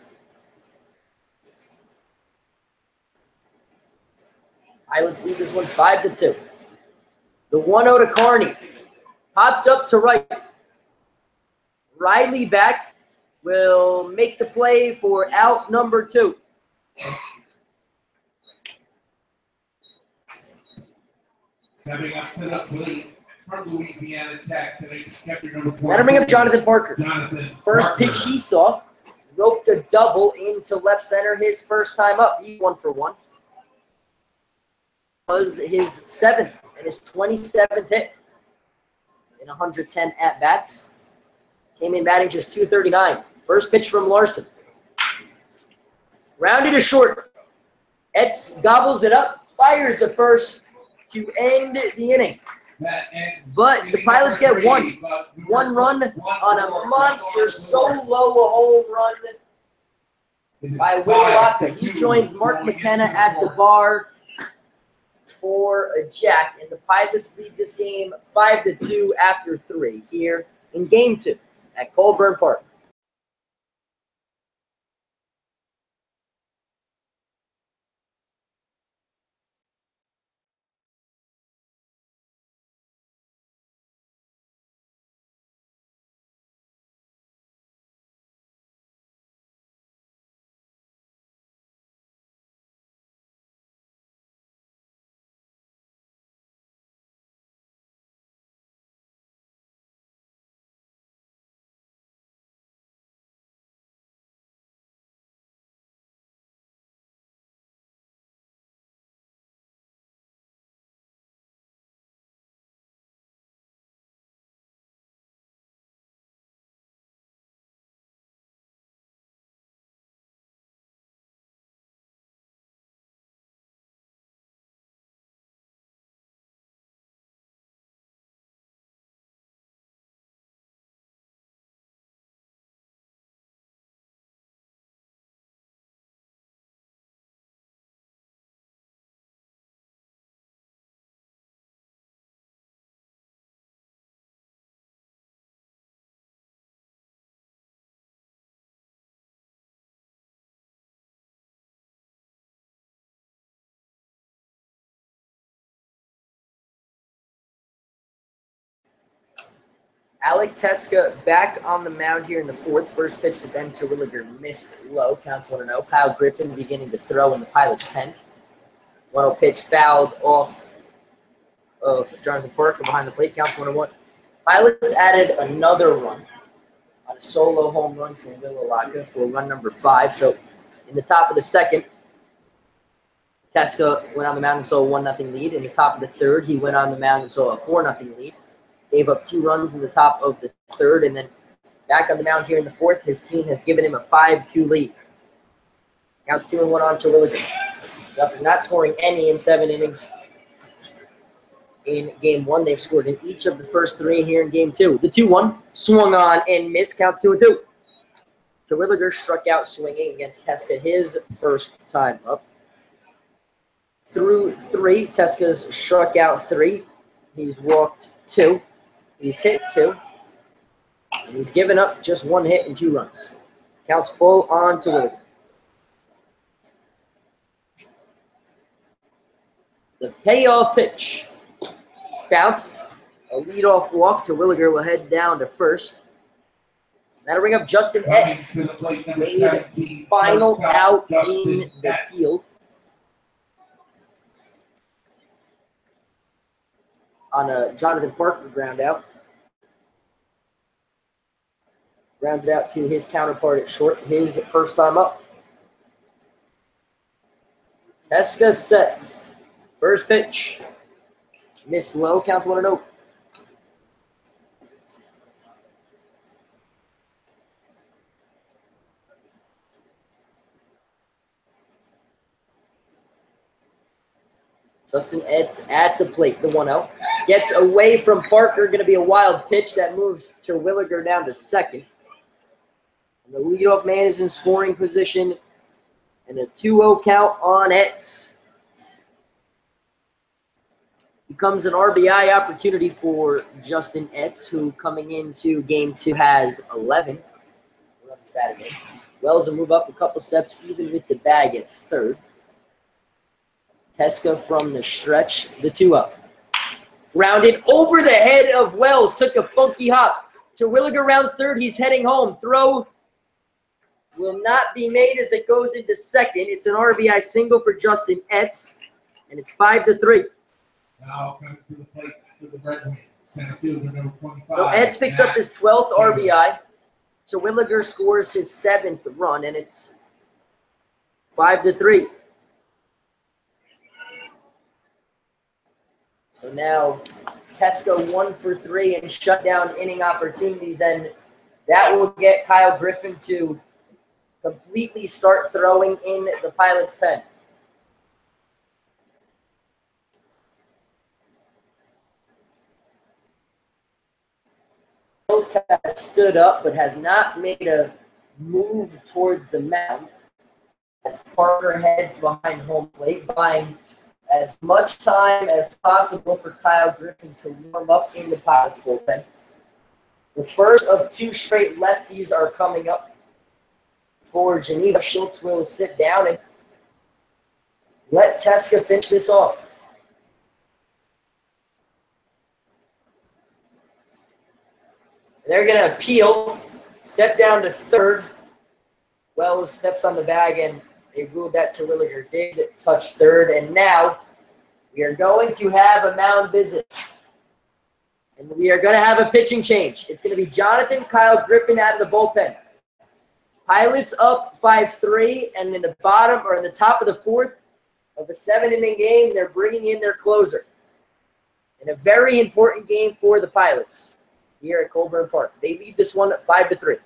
Pilots lead this one 5-2. The 1-0 to Carney. Popped up to right. Riley back will make the play for out number 2. Stepping up to the plate from Louisiana Tech, tonight's catcher number 4. Let him bring up Jonathan Parker. First Parker. pitch he saw, roped a double into left center his first time up. He 1 for 1. Was his 7th and his 27th hit in 110 at-bats. Came in batting just .239. First pitch from Larson. Rounded to short. Etz gobbles it up, fires the first to end the inning. But the Pilots get 1 run on a monster solo home run by Willawaka. He joins Mark McKenna at the bar for a jack, and the Pilots lead this game 5-2 after 3 here in Game 2 at Colburn Park. Alec Teska back on the mound here in the fourth. First pitch to Ben Terwilliger missed low. Counts 1-0. Kyle Griffin beginning to throw in the Pilots' pen. 1-0 pitch fouled off of Jonathan Parker behind the plate. Counts 1-1. Pilots added another run on a solo home run from Will Alaka for run number 5. So in the top of the second, Teska went on the mound and saw a 1-0 lead. In the top of the third, he went on the mound and saw a 4-0 lead. Gave up 2 runs in the top of the third, and then back on the mound here in the fourth, his team has given him a 5-2 lead. Counts 2-1 on Terwilliger. After not scoring any in 7 innings in Game 1, they've scored in each of the first 3 here in Game 2. The 2-1 swung on and missed. Counts 2-2. Terwilliger struck out swinging against Teska his first time up. Through 3, Teska's struck out 3. He's walked 2. He's hit 2. And he's given up just 1 hit and 2 runs. Counts full on Terwilliger. The payoff pitch. Bounced. A leadoff walk. Terwilliger will head down to first. That'll bring up Justin Etz. Made final out in the field. On a Jonathan Parker ground out. Grounded out to his counterpart at short. His first time up. Teska sets. First pitch. Miss low. Counts 1-0. Justin Etz at the plate. The 1-0. Gets away from Parker. Going to be a wild pitch that moves Terwilliger down to second. And the leadoff man is in scoring position. And a 2-0 count on Etz. Becomes an RBI opportunity for Justin Etz, who coming into Game 2 has 11. Wells will move up a couple steps, even with the bag at third. Teska from the stretch, the 2-0. Grounded over the head of Wells, took a funky hop. Terwilliger rounds third, he's heading home. Throw will not be made as it goes into second. It's an RBI single for Justin Etz, and it's 5-3. Now coming to the plate for the Red Wings, center fielder number 25. So Etz picks up his 12th RBI. Terwilliger scores his 7th run, and it's 5-3. So now Teska 1 for 3 and shut down inning opportunities, and that will get Kyle Griffin to completely start throwing in the Pilots' pen. Has stood up but has not made a move towards the mound as Parker heads behind home plate, buying as much time as possible for Kyle Griffin to warm up in the Pilots bullpen. The first of 2 straight lefties are coming up for Geneva. Schultz will sit down and let Teska finish this off. They're going to appeal, step down to third. Wells steps on the bag, and they ruled that Terwilliger did touch third. And now we are going to have a mound visit. And we are going to have a pitching change. It's going to be Jonathan Kyle Griffin out of the bullpen. Pilots up 5-3, and in the bottom or in the top of the fourth of a 7-inning game, they're bringing in their closer. In a very important game for the Pilots here at Colburn Park. They lead this one at 5-3.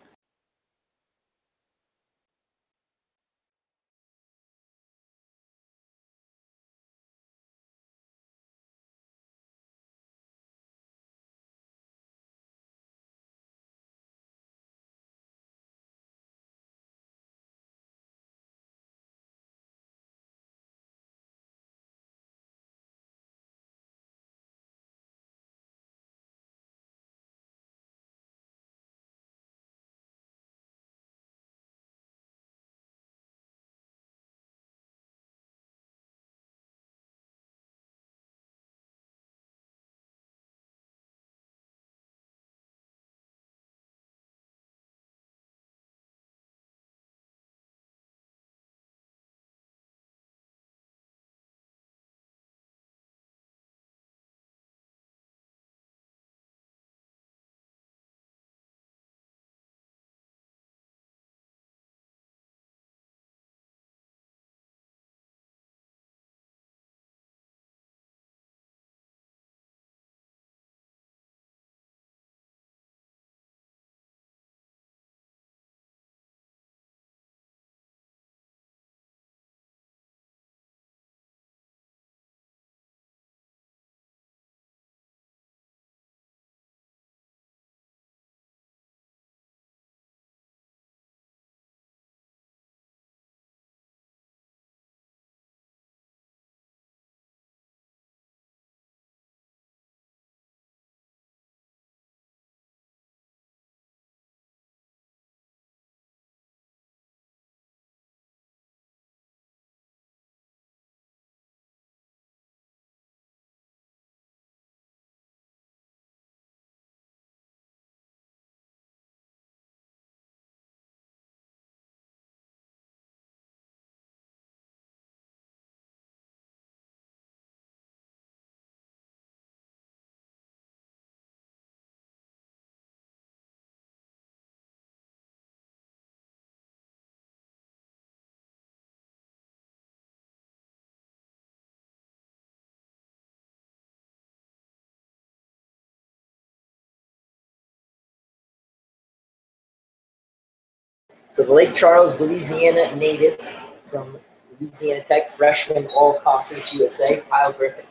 So the Lake Charles, Louisiana native from Louisiana Tech, freshman, all-conference USA, Kyle Griffin.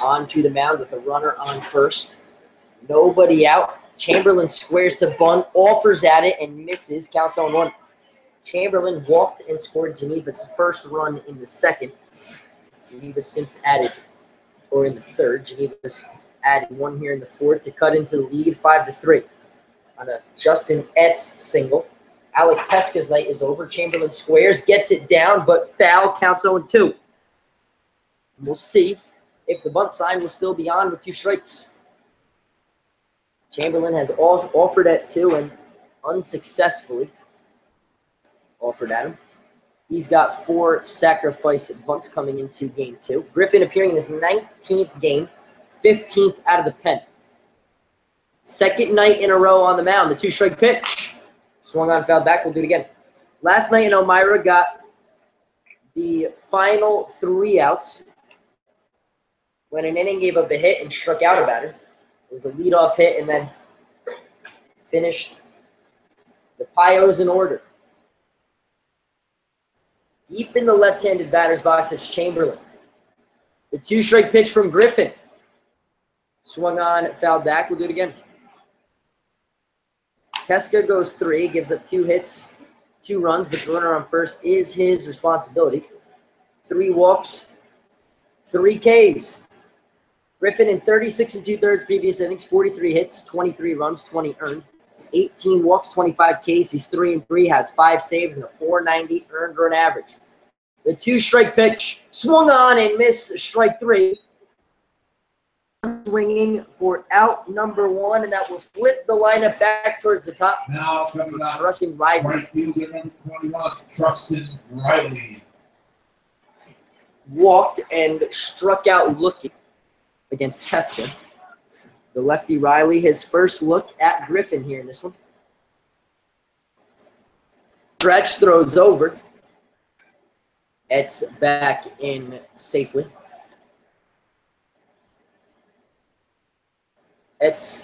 On to the mound with a runner on first. Nobody out. Chamberlain squares to bunt, offers at it, and misses. Counts on 1. Chamberlain walked and scored Geneva's first run in the second. Geneva since added, or in the third, Geneva's added 1 here in the fourth to cut into the lead 5-3 on a Justin Etz single. Alec Teska's night is over. Chamberlain squares, gets it down, but foul, counts 0-2. We'll see if the bunt sign will still be on with 2 strikes. Chamberlain has offered at 2 and unsuccessfully offered at him. He's got 4 sacrifice bunts coming into game 2. Griffin appearing in his 19th game, 15th out of the pen. Second night in a row on the mound, the 2-strike pitch. Swung on, fouled back. We'll do it again. Last night in Elmira got the final 3 outs when an inning gave up a hit and struck out a batter. It was a leadoff hit and then finished the Pios in order. Deep in the left-handed batter's box, it's Chamberlain. The 2-strike pitch from Griffin. Swung on, fouled back. We'll do it again. Teska goes 3, gives up 2 hits, 2 runs, but the runner on first is his responsibility. 3 walks, 3 Ks. Griffin in 36 2/3 previous innings, 43 hits, 23 runs, 20 earned, 18 walks, 25 Ks. He's 3-3, has 5 saves and a .490 earned run average. The 2-strike pitch swung on and missed strike 3. Swinging for out number 1, and that will flip the lineup back towards the top. Now coming out, Trustin Riley. Right fielder number 21, Trustin Riley. Walked and struck out looking against Teska. The lefty Riley, his first look at Griffin here in this one. Stretch throws over. It's back in safely. Etz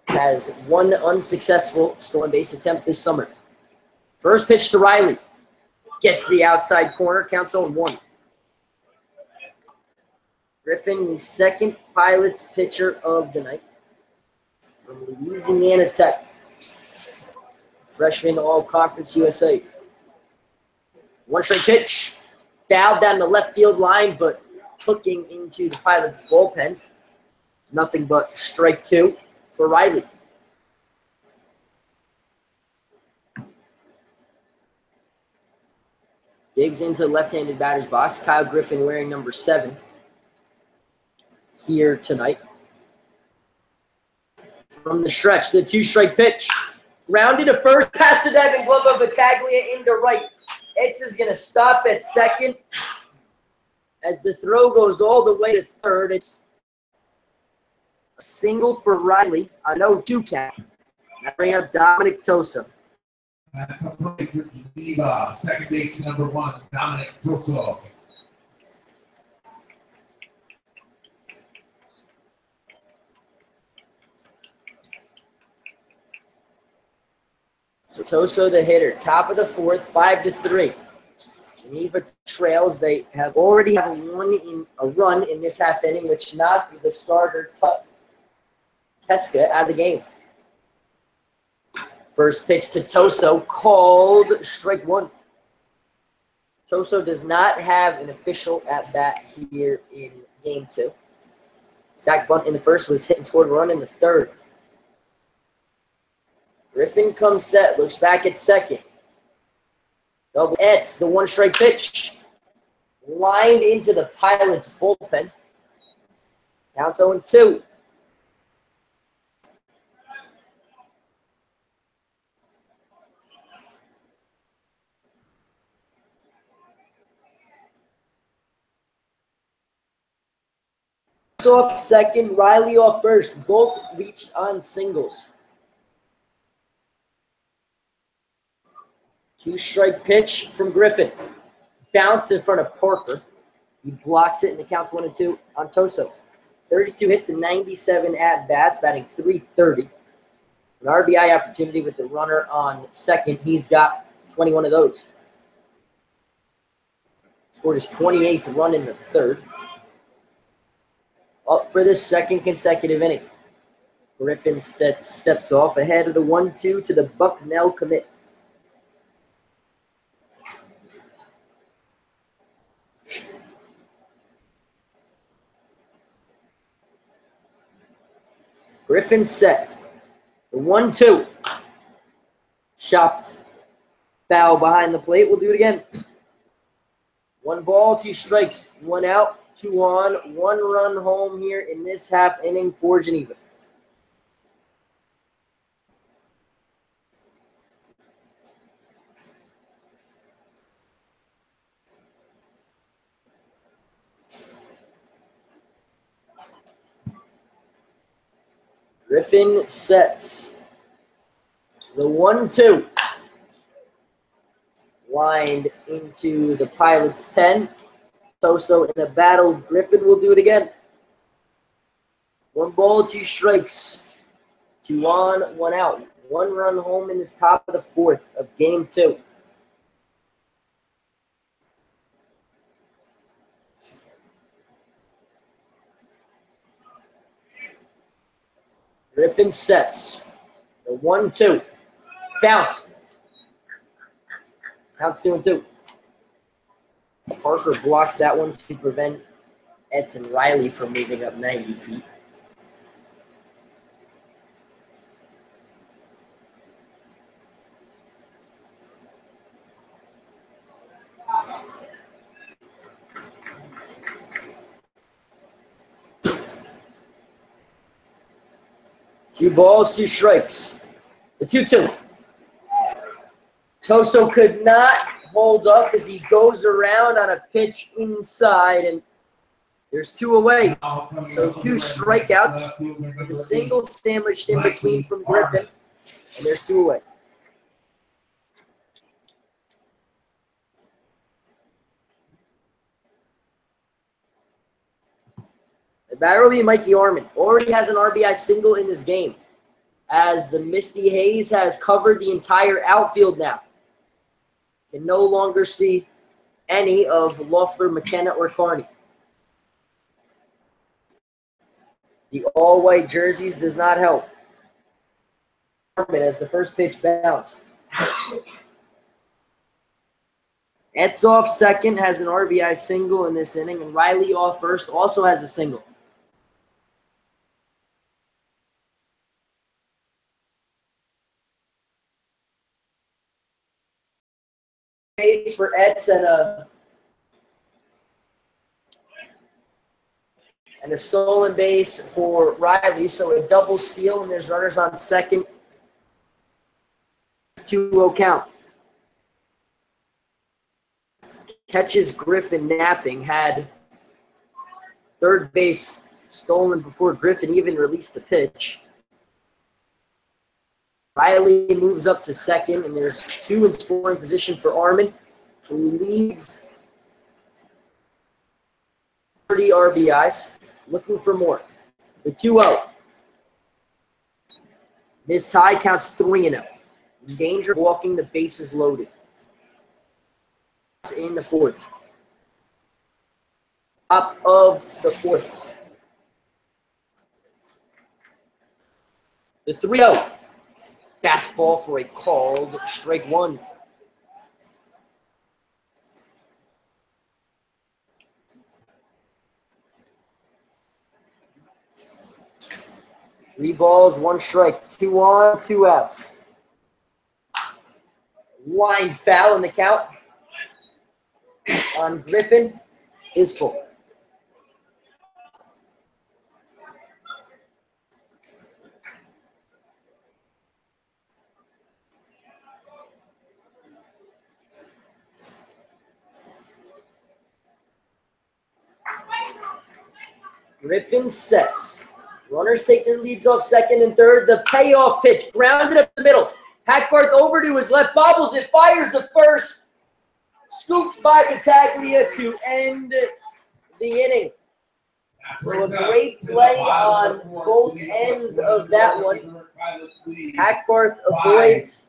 has 1 unsuccessful stolen base attempt this summer. First pitch to Riley. Gets the outside corner, counts 0-1. Griffin, the second Pilots pitcher of the night from Louisiana Tech. Freshman All-Conference USA. 1-strike pitch. Fouled down the left field line, but hooking into the Pilots bullpen. Nothing but strike 2 for Riley. Digs into the left-handed batter's box. Kyle Griffin wearing number 7 here tonight. From the stretch, the 2-strike pitch. Rounded to first, past the diving glove of Battaglia into right. Etz is going to stop at second. As the throw goes all the way to third, it's a single for Riley. A no-2 count. Now bring up Dominic Tosa. Geneva, second base number 1, Dominic Tosa. So Toso the hitter, top of the 4th, 5-3. Geneva trails. They have already had a run in this half inning, which knocked the starter Teska out of the game. First pitch to Toso, called strike 1. Toso does not have an official at-bat here in game 2. Sack bunt in the first was hit and scored a run in the third. Griffin comes set, looks back at second. Double Etz, the 1-strike pitch. Lined into the Pilots bullpen. Counts 0-2. Off second, Riley off first. Both reached on singles. 2-strike pitch from Griffin. Bounced in front of Parker. He blocks it and it counts 1-2 on Toso. 32 hits and 97 at-bats, batting .330. An RBI opportunity with the runner on second. He's got 21 of those. Scored his 28th run in the third. Up for the second consecutive inning. Griffin steps off ahead of the 1-2 to the Bucknell commit. Griffin set. The 1-2. Chopped. Foul behind the plate. We'll do it again. 1 ball, 2 strikes, 1 out, 2 on, 1 run home here in this half inning for Geneva. Griffin sets. The 1-2. Lined into the Pilots' pen. Toso in a battle. Griffin will do it again. 1 ball, 2 strikes. 2 on, 1 out. 1 run home in this top of the 4th of game 2. Griffin sets. The 1-2. Bounced. Counts 2-2. Parker blocks that one to prevent Edson Riley from moving up 90 feet. Two balls, 2 strikes. The 2-2. Toso could not hold up as he goes around on a pitch inside, and there's 2 away. So 2 strikeouts with a single sandwiched in between from Griffin, and there's 2 away. The batter will be Mikey Arman. Already has an RBI single in this game, as the Misty Haze has covered the entire outfield now. Can no longer see any of Loeffler, McKenna, or Carney. The all-white jerseys does not help. As the first pitch bounced. Etzoff second has an RBI single in this inning, and Riley off first also has a single. Base for Etz and a stolen base for Riley, so a double steal, and there's runners on second. 2-0 count. Catches Griffin napping, had third base stolen before Griffin even released the pitch. Riley moves up to second, and there's 2 in scoring position for Arman, who leads 30 RBIs, looking for more. The 2-0. This tie counts 3-0. In danger of walking the bases loaded. In the 4th. Top of the 4th. The 3-0. Fastball for a called strike 1. Three balls, 1 strike, 2 on, 2 outs. Line foul in the count on Griffin is full. Griffin sets. Runners take their leads off second and third. The payoff pitch, grounded up the middle. Hackbarth over to his left, bobbles it, fires the first. Scooped by Battaglia to end the inning. So a great play on both ends of that one. Pilots lead. Hackbarth avoids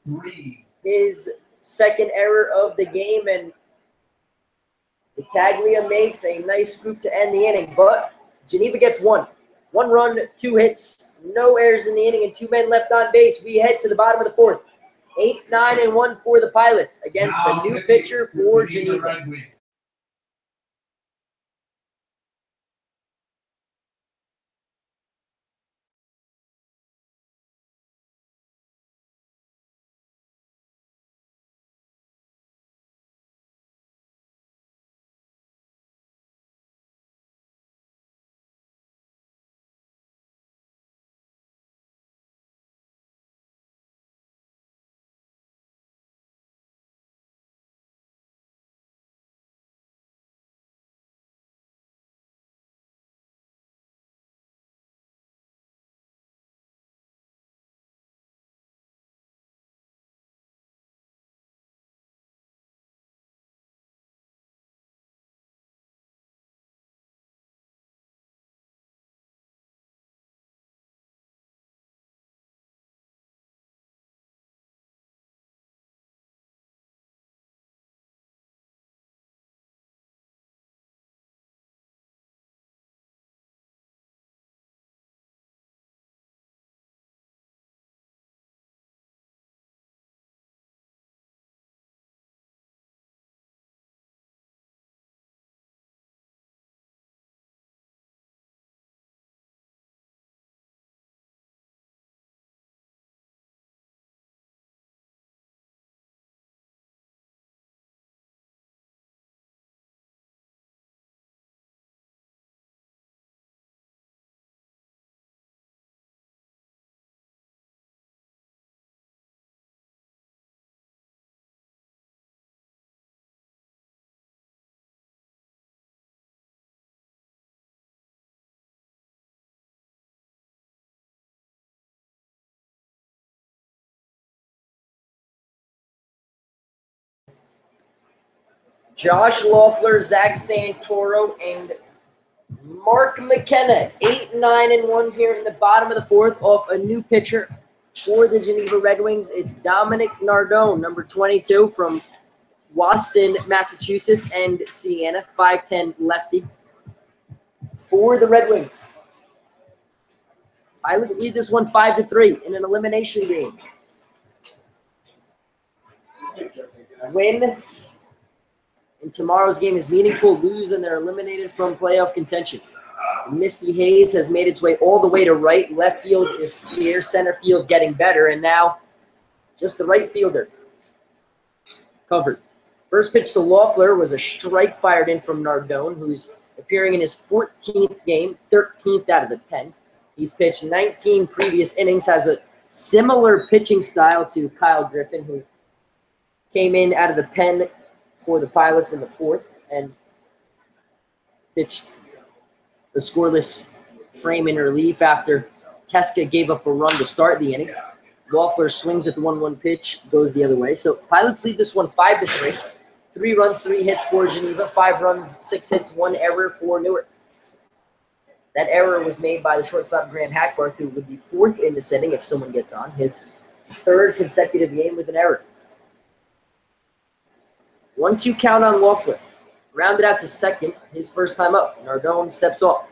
5-3. his second error of the game, and Battaglia makes a nice scoop to end the inning, but Geneva gets one. 1 run, 2 hits, no errors in the inning, and 2 men left on base. We head to the bottom of the 4th. 8, 9, and 1 for the Pilots against Now the new pitching pitcher for Geneva. Red Wings. Josh Loeffler, Zach Santoro, and Mark McKenna. 8, 9, and 1 here in the bottom of the 4th off a new pitcher for the Geneva Red Wings. It's Dominic Nardone, number 22 from Boston, Massachusetts, and Siena, 5'10" lefty for the Red Wings. Pilots lead this one 5-3 in an elimination game. Win in tomorrow's game is meaningful. Lose and they're eliminated from playoff contention. Misty Hayes has made its way all the way to right. Left field is clear. Center field getting better. And now just the right fielder covered. First pitch to Loeffler was a strike fired in from Nardone, who's appearing in his 14th game, 13th out of the 10. He's pitched 19 previous innings, has a similar pitching style to Kyle Griffin, who came in out of the pen for the Pilots in the 4th and pitched the scoreless frame in relief after Teska gave up a run to start the inning. Loeffler swings at the 1-1 pitch, goes the other way. So Pilots lead this one 5-3. 3 runs, 3 hits for Geneva, 5 runs, 6 hits, 1 error for Newark. That error was made by the shortstop Graham Hackbarth, who would be 4th in this inning if someone gets on. His 3rd consecutive game with an error. 1-2 count on Loeffler. Rounded out to 2nd, his first time up. Nardone steps off.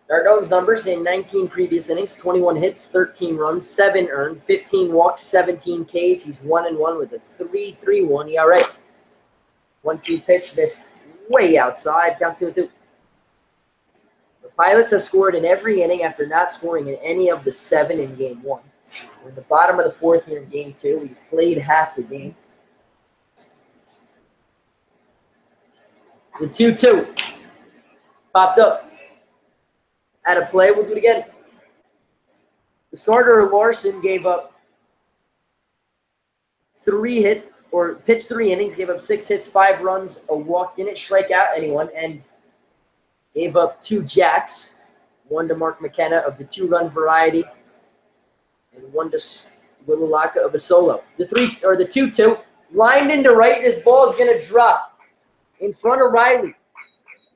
Nardone's numbers in 19 previous innings: 21 hits, 13 runs, 7 earned, 15 walks, 17 Ks. He's 1-1 with a 3.31 ERA. 1-2 pitch missed way outside. Counts 2-2. The Pilots have scored in every inning after not scoring in any of the 7 in Game 1. We're in the bottom of the 4th here in Game 2. We've played half the game. The 2-2 popped up. At a play, we'll do it again. The starter, Larson, gave up pitched 3 innings, gave up 6 hits, 5 runs, a walk, didn't strike out anyone, and gave up 2 jacks, 1 to Mark McKenna of the 2-run variety, and 1 to Willulaka of a solo. The 2-2 lined into right. This ball is going to drop in front of Riley.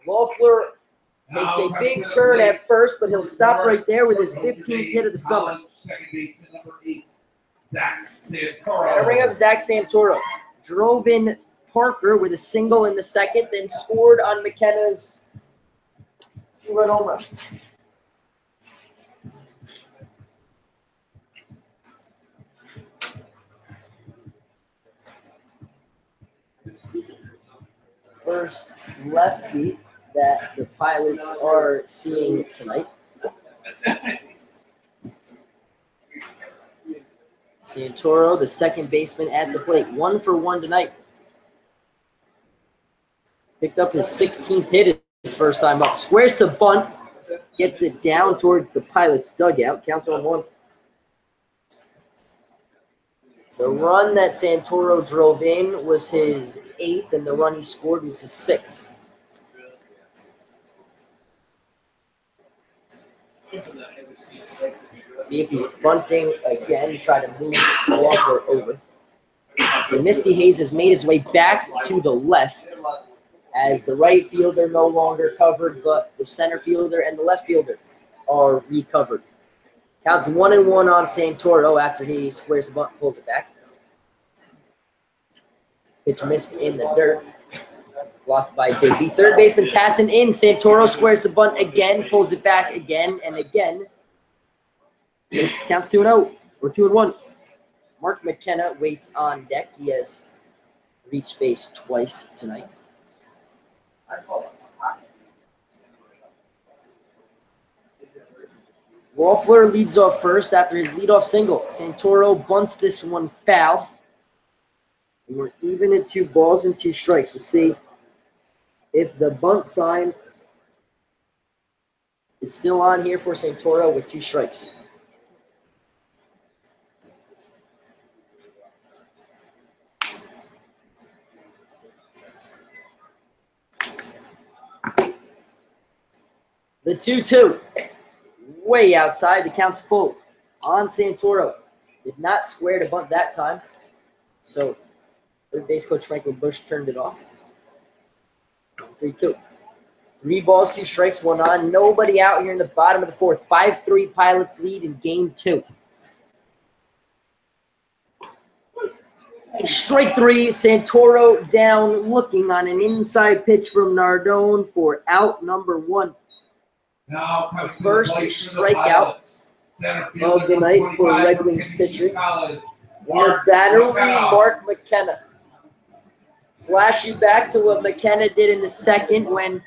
Loeffler Takes a big turn at first, but he'll stop right there with his 15th hit of the summer. Second baseman number 8, Zach Santoro. Gotta bring up Zach Santoro. Drove in Parker with a single in the second, then scored on McKenna's 2-run home run. First lefty that the Pilots are seeing tonight. Santoro, the second baseman at the plate. 1 for 1 tonight. Picked up his 16th hit his first time up. Squares to bunt. Gets it down towards the Pilots' dugout. Counts on 1. The run that Santoro drove in was his 8th, and the run he scored was his 6th. See if he's bunting again, try to move Walker over. The Misty Hayes has made his way back to the left as the right fielder no longer covered, but the center fielder and the left fielder are recovered. Counts 1-1 on Santoro after he squares the bunt, pulls it back. Pitch missed in the dirt. Blocked by Digby. Third baseman Tassin in. Santoro squares the bunt again, pulls it back again and again. Counts 2-0 or 2-1. Mark McKenna waits on deck. He has reached base twice tonight. Loeffler leads off first after his leadoff single. Santoro bunts this one foul. And we're even at 2 balls and 2 strikes. We'll see if the bunt sign is still on here for Santoro with 2 strikes. The 2-2. Way outside. The count's full on Santoro. Did not square to bunt that time. So third base coach Franklin Bush turned it off. 3-2. 3 balls, 2 strikes, 1 on. Nobody out here in the bottom of the 4th. 5-3 Pilots lead in game 2. Strike 3. Santoro down, looking on an inside pitch from Nardone for out number 1. Now, First strikeout of the night for Red Wings pitcher. Our battery, Mark McKenna. Flash you back to what McKenna did in the second when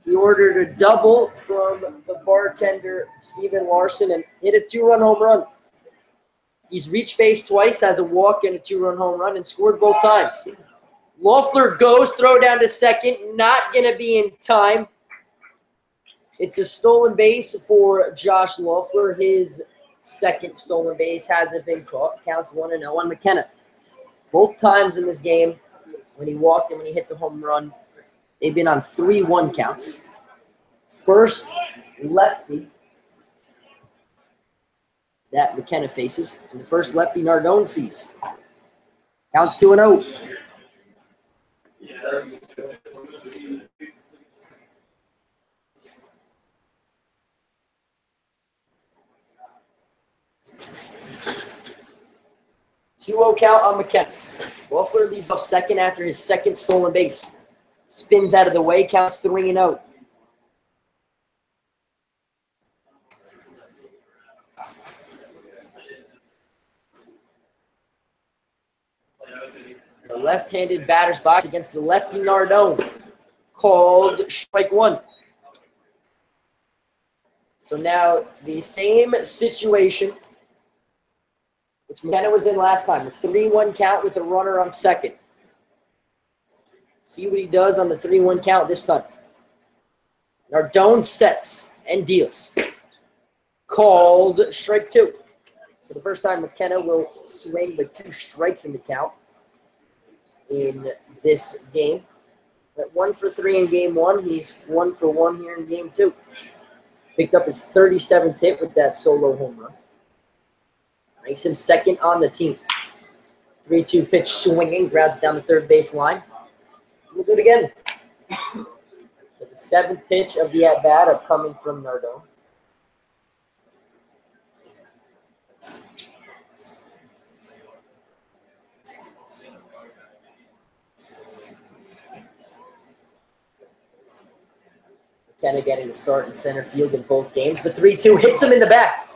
he ordered a double from the bartender, Steven Larson, and hit a 2-run home run. He's reached base twice, has a walk and a 2-run home run, and scored both times. Loeffler goes, throw down to second, not going to be in time. It's a stolen base for Josh Loeffler. His second stolen base hasn't been caught. Counts 1-0 on McKenna. Both times in this game, when he walked and when he hit the home run, they've been on 3-1 counts. First lefty that McKenna faces, and the first lefty Nardone sees. Counts 2-0. Count on McKenna. Loeffler leads off second after his second stolen base. Spins out of the way, counts 3-0. The left-handed batter's box against the lefty Nardone. Called strike 1. So now the same situation which McKenna was in last time. A 3-1 count with a runner on second. See what he does on the 3-1 count this time. Nardone sets and deals. Called strike 2. So the first time McKenna will swing with 2 strikes in the count in this game. But 1 for 3 in game 1. He's 1 for 1 here in game 2. Picked up his 37th hit with that solo home run. Makes him second on the team. 3-2 pitch swinging, grounds it down the third base line. We'll do it again. So the Seventh pitch of the at-bat upcoming from Nardone. McKenna getting the start in center field in both games. The 3-2 hits him in the back.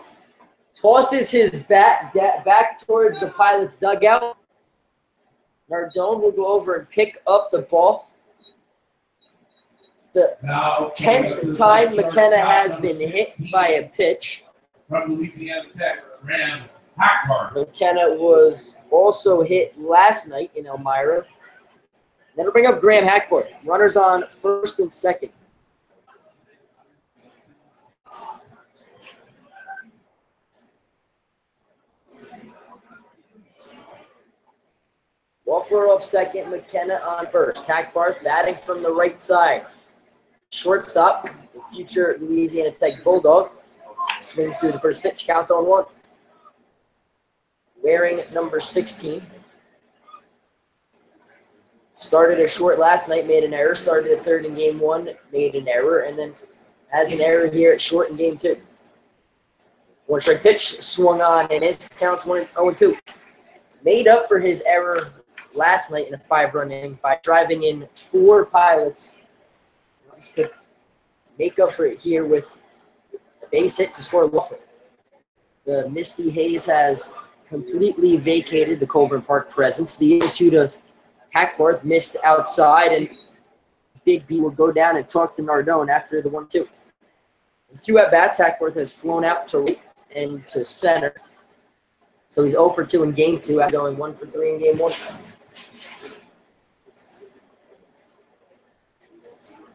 Tosses his bat back towards the Pilots' dugout. Nardone will go over and pick up the ball. It's the 10th time McKenna has been hit by a pitch. From Louisiana Tech, Graham Hackbar. McKenna was also hit last night in Elmira. Then we'll bring up Graham Hackbar. Runners on first and second. Walfer off second, McKenna on first. Hackbarth batting from the right side. Shortstop, the future Louisiana Tech Bulldog, swings through the first pitch, counts on 1. Wearing number 16. Started a short last night, made an error. Started at third in game 1, made an error, and then has an error here at short in game 2. One strike pitch, swung on and missed, counts 1-0-2. Made up for his error last night in a 5-run inning by driving in 4 Pilots. This could make up for it here with a base hit to score Walfer. The misty haze has completely vacated the Colburn Park presence. The 0-2 to Hackbarth missed outside, and Big B will go down and talk to Nardone after the 1-2. In 2 at-bats, Hackbarth has flown out to right and to center. So he's 0 for 2 in game 2 after going 1 for 3 in game 1.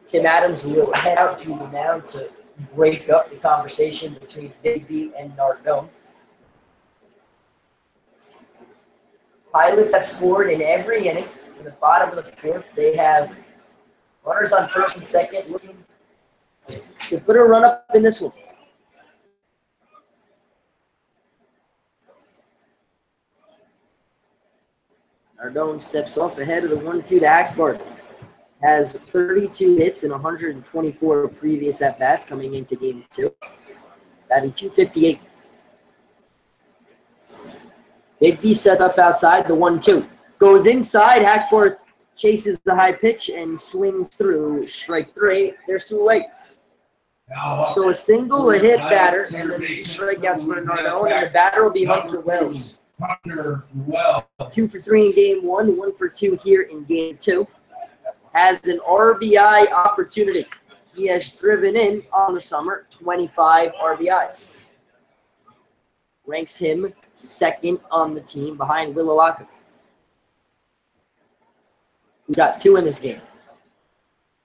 Tim Adams will head out to the mound to break up the conversation between Big B and Nardone. Pilots have scored in every inning. In the bottom of the 4th, they have runners on first and second looking to put a run up in this one. Nardone steps off ahead of the 1-2 to Hackbarth. Has 32 hits and 124 previous at-bats coming into game 2. Batting .258. Big B set up outside, the 1-2. Goes inside, Hackbarth chases the high pitch and swings through. Strike 3, there's 2 away. So a single, a hit batter, and then 2 strikeouts for Nardone, and the batter will be Hunter Wells. 2 for 3 in game 1, 1 for 2 here in game 2. Has an RBI opportunity. He has driven in on the summer 25 RBIs. Ranks him second on the team behind Will Alaka. We got 2 in this game.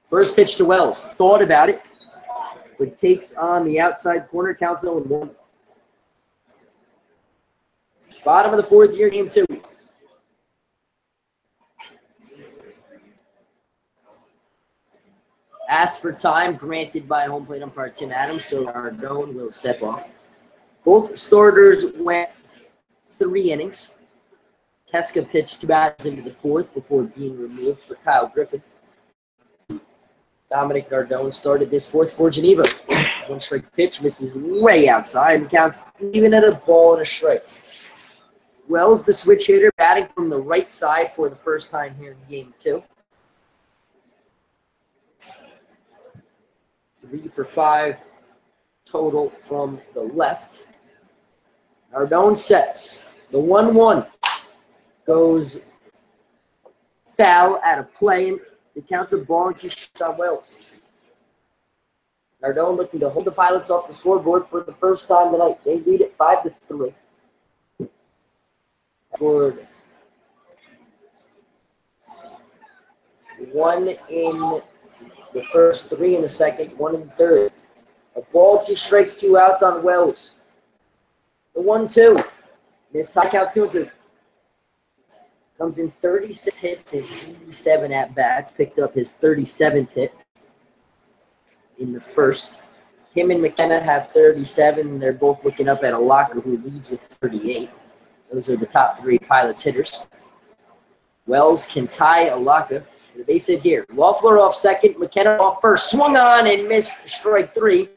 First pitch to Wells. Thought about it, but takes on the outside corner, counts 0-1. Bottom of the 4th year, game 2. Asked for time, granted by home plate umpire Tim Adams, so Nardone will step off. Both starters went 3 innings. Teska pitched 2 bats into the 4th before being removed for Kyle Griffin. Dominic Nardone started this 4th for Geneva. 1 strike pitch, misses way outside and counts even at a ball and a strike. Wells, the switch hitter, batting from the right side for the first time here in game 2. 3 for 5 total from the left. Nardone sets. The 1-1 goes foul out of play, and it counts a ball and 2 shots on Wells. Nardone looking to hold the Pilots off the scoreboard for the first time tonight. They lead it 5-3. Scored 1 in the first, 3 in the second, 1 in the third. A ball, 2 strikes, 2 outs on Wells. The 1-2. Missed high, counts 2-2. Comes in 36 hits and 87 at-bats. Picked up his 37th hit in the first. Him and McKenna have 37. They're both looking up at Alaka, who leads with 38. Those are the top 3 Pilots hitters. Wells can tie Alaka The base hit here. Loeffler off second. McKenna off first. Swung on and missed strike 3.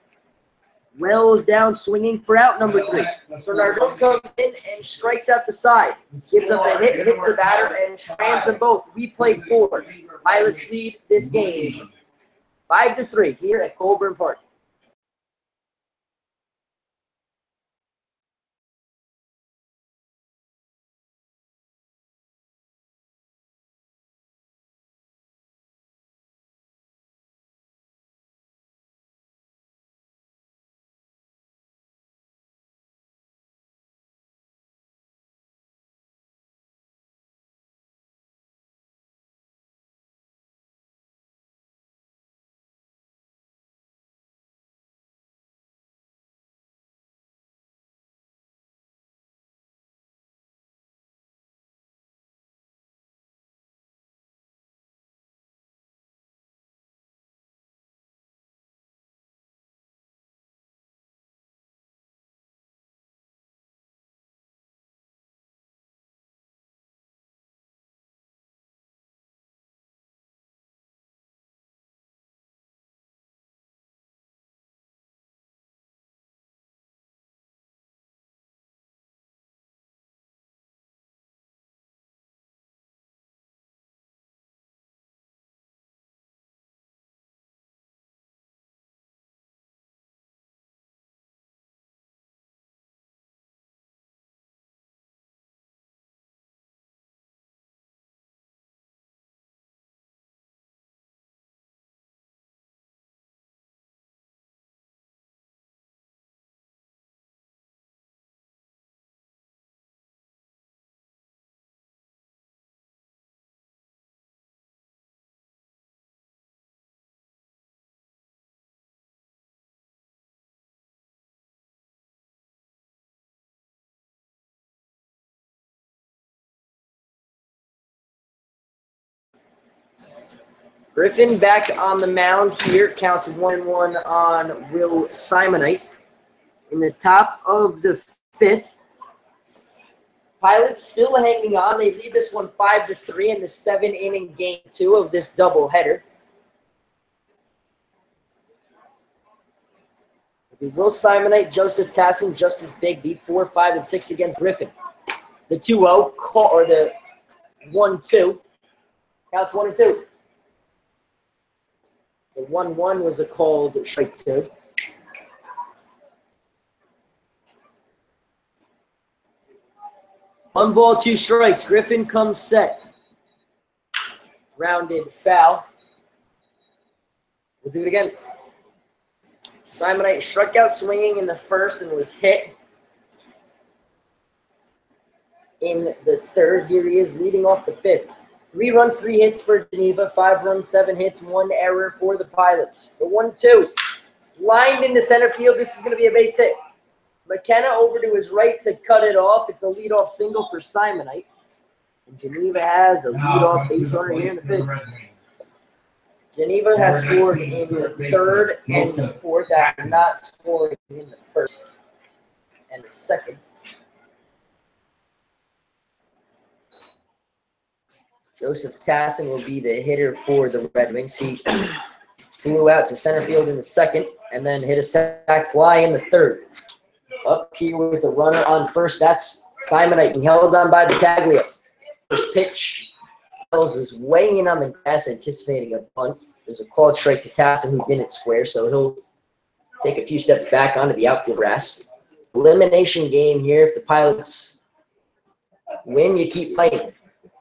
Wells down swinging for out number 3. So Nardone comes in and strikes out the side. Gives up a hit, hits the batter, and strands them both. We play 4. Pilots lead this game 5-3 here at Colburn Park. Griffin back on the mound here. Counts 1-1 on Will Simonite. In the top of the 5th, Pilots still hanging on. They lead this one 5-3 in the 7-inning game 2 of this doubleheader. It'll be Will Simonite, Joseph Tassin, Justice Bigby, 4, 5, and 6 against Griffin. The 2-0 or the 1-2 counts 1-2. The 1-1 was a called strike 2. One ball, 2 strikes. Griffin comes set. Rounded foul. We'll do it again. Simonite struck out swinging in the first and was hit in the 3rd. Here he is leading off the 5th. 3 runs, 3 hits for Geneva. 5 runs, 7 hits, 1 error for the Pilots. The 1-2. Lined into center field. This is going to be a base hit. McKenna over to his right to cut it off. It's a leadoff single for Simonite. And Geneva has a leadoff base runner here in the 5th. Geneva has scored in the 3rd and the 4th after not scoring in the 1st and the 2nd. Joseph Tassin will be the hitter for the Red Wings. He flew out to center field in the 2nd and then hit a sac fly in the 3rd. Up here with the runner on first, that's Simonite being held on by Battaglia. First pitch, Wells was weighing in on the grass, anticipating a bunt. There's a called strike to Tassin, who didn't square, so he'll take a few steps back onto the outfield grass. Elimination game here. If the Pilots win, you keep playing.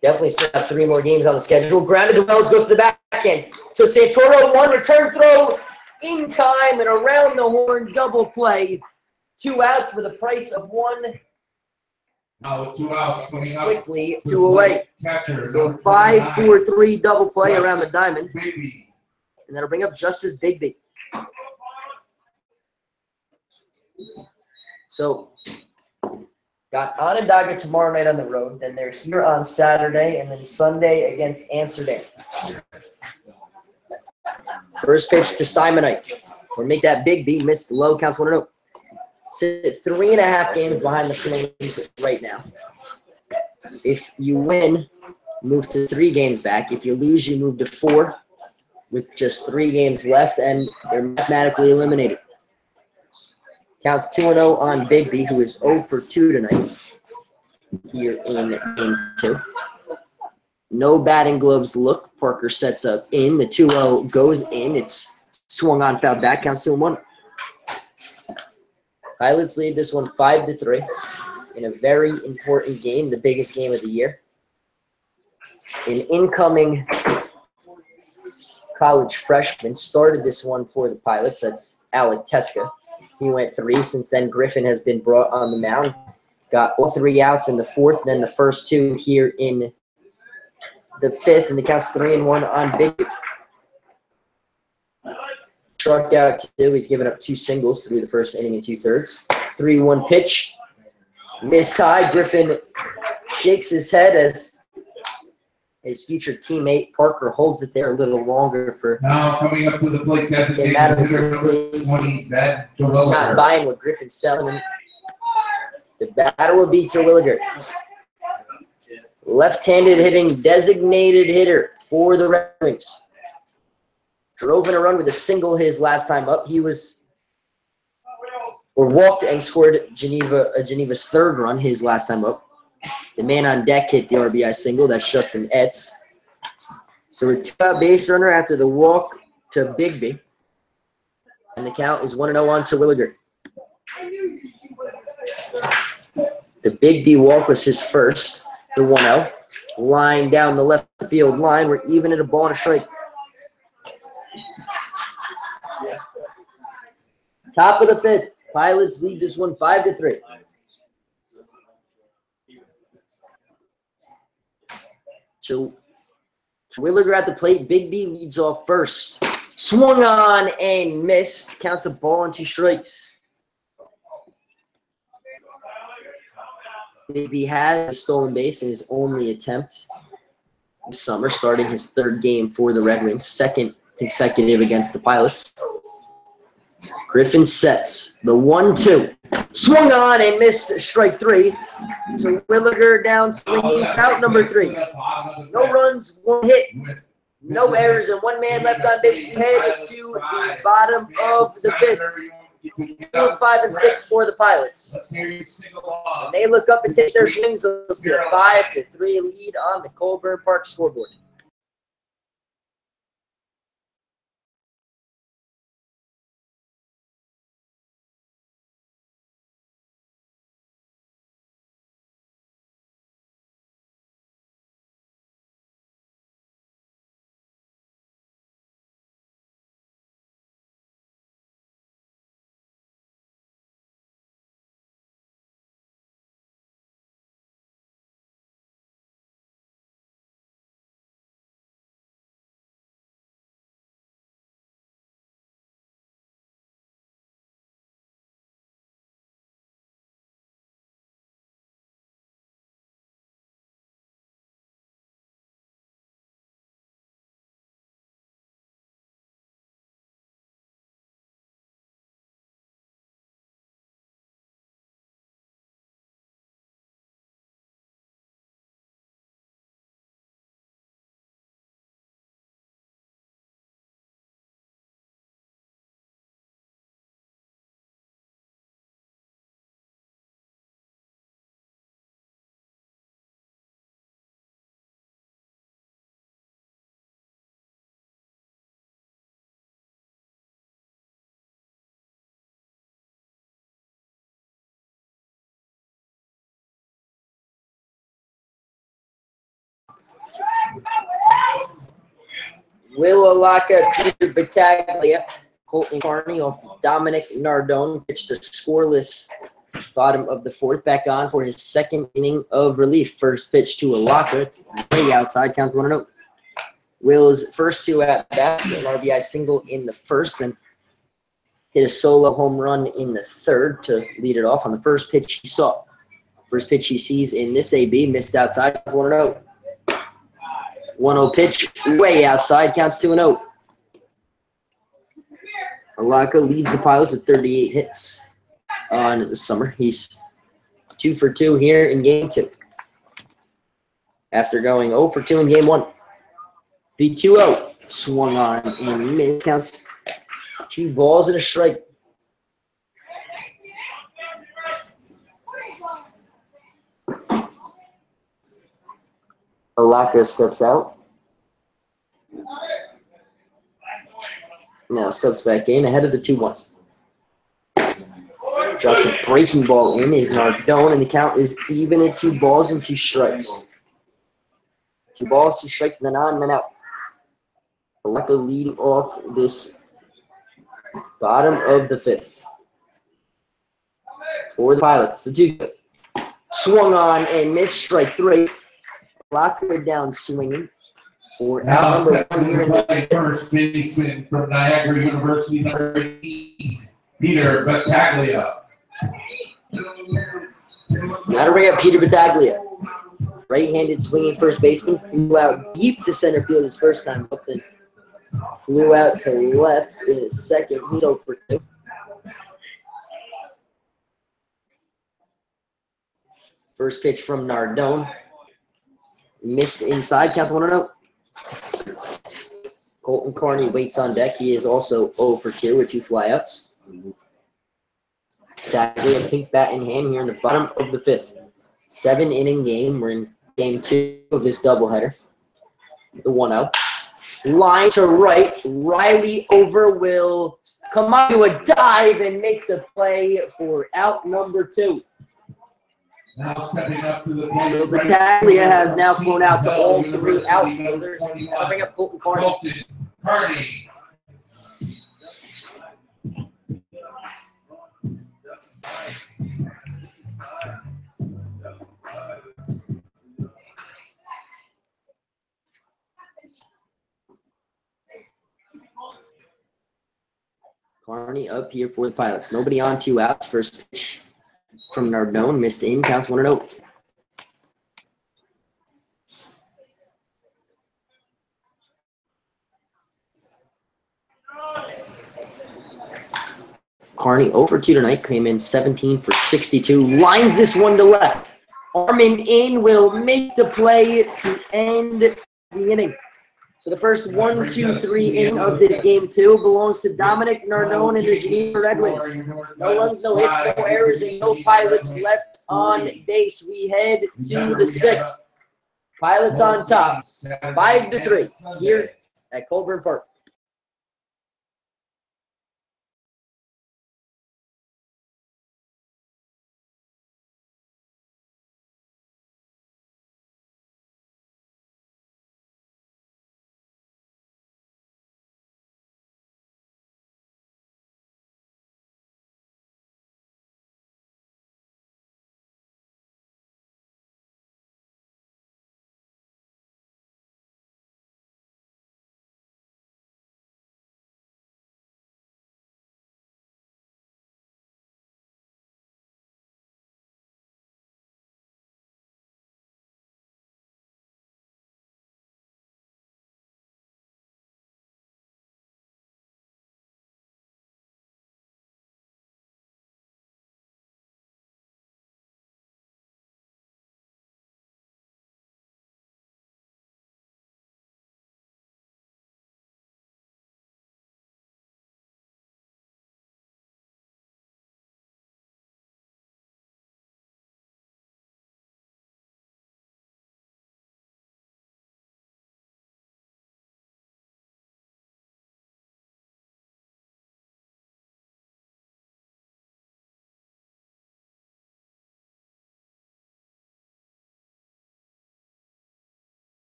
Definitely still have 3 more games on the schedule. Grounded to Wells, goes to the back end. So Santoro, 1 return throw in time and around the horn double play. 2 outs for the price of 1. Now 2 outs coming up. Quickly, 2 away. So 5-4-3 double play around the diamond. And that'll bring up Justice Bigby. So got Onondaga tomorrow night on the road. Then they're here on Saturday and then Sunday against Amsterdam. First pitch to Simonite. Or make that Bigby. Missed low, counts 1-0. Sit 3.5 games behind the Flames right now. If you win, move to 3 games back. If you lose, you move to 4 with just 3 games left, and they're mathematically eliminated. Counts 2-0 on Bigby, who is 0 for 2 tonight here in game 2. No batting gloves look. Parker sets up in. The 2-0 goes in. It's swung on, fouled back. Counts 2-1. Pilots lead this one 5-3 in a very important game, the biggest game of the year. An incoming college freshman started this one for the Pilots. That's Alec Teska. He went 3. Since then, Griffin has been brought on the mound. Got all 3 outs in the 4th, then the first 2 here in the 5th, and the count's 3-1 on Big. Struck out 2. He's given up 2 singles through the first inning and 2/3. 3-1 pitch. Missed high. Griffin shakes his head as his future teammate Parker holds it there a little longer for. Now coming up to the plate, designated hitter number 20, Matt He's Terwilliger. not buying what Griffin's selling him. The batter will be Terwilliger. Left-handed hitting designated hitter for the Red Wings. Drove in a run with a single his last time up. He walked and scored Geneva's 3rd run his last time up. The man on deck hit the RBI single. That's Justin Etz. So a 2-out base runner after the walk to Bigby. And the count is 1-0 on Terwilliger. The Bigby walk was his first. The 1-0. Line down the left field line. We're even at a ball and a strike. Top of the 5th. Pilots lead this one 5-3. So Terwilliger at the plate. Bigby leads off first. Swung on and missed. Counts a ball and 2 strikes. Bigby had a stolen base in his only attempt this summer, starting his 3rd game for the Red Wings, 2nd consecutive against the Pilots. Griffin sets the 1-2. Swung on and missed strike 3. Terwilliger down swinging, out number 3. No runs, 1 hit, no errors, and 1 man left on base. We head to the bottom of the 5th. 2, 5, and 6 for the Pilots. When they look up and take their swings, they'll see a 5-3 lead on the Colburn Park scoreboard. Will Alaka, Peter Battaglia, Colton Carney off of Dominic Nardone pitched a scoreless bottom of the 4th. Back on for his 2nd inning of relief. First pitch to Alaka, way outside, counts 1-0. Will's first 2 at-bats, an RBI single in the 1st, and hit a solo home run in the 3rd to lead it off on the first pitch he saw. First pitch he sees in this AB, missed outside, 1-0. 1-0 pitch, way outside, counts 2-0. Alaka leads the Pilots with 38 hits on the summer. He's 2 for 2 here in game 2. after going 0 for 2 in game 1. The 2-0 swung on and missed. Counts 2 balls and a strike. Alaka steps out. Now steps back in ahead of the 2-1. Drops a breaking ball in is Nardone, and the count is even at 2 balls and 2 strikes. 2 balls, 2 strikes, and then on and then out. Alaka leading off this bottom of the 5th. For the Pilots, the 2 swung on and missed, strike 3. Alaka down swinging. For out number 1 here in the first baseman from Niagara University, number 18, Peter Battaglia. Now to bring up Peter Battaglia. Right-handed swinging first baseman, flew out deep to center field his first time up, then flew out to left in his second. He's 0 for 2. First pitch from Nardone. Missed inside, counts 1-0. Colton Carney waits on deck. He is also 0 for 2 with 2 flyouts. Battaglia, pink bat in hand here in the bottom of the 5th. 7-inning game. We're in game 2 of this doubleheader. The 1-0. Line to right. Riley over will come up to a dive and make the play for out number 2. Now stepping up to the plate. So Battaglia has now flown out to all 3 outfielders. And I'll bring up Colton Carney. Carney up here for the Pilots. Nobody on, 2 outs. First pitch from Nardone, missed in, counts 1-0. Carney 0 for 2 tonight, came in 17 for 62. Lines this one to left. Armin in will make the play to end the inning. So the first 1, 2, 3 inning of this game 2 belongs to Dominic Nardone and the Geneva Red Wings. No runs, no hits, no errors, and no Pilots left on base. We head to the 6th. Pilots on top, 5-3 here at Colburn Park.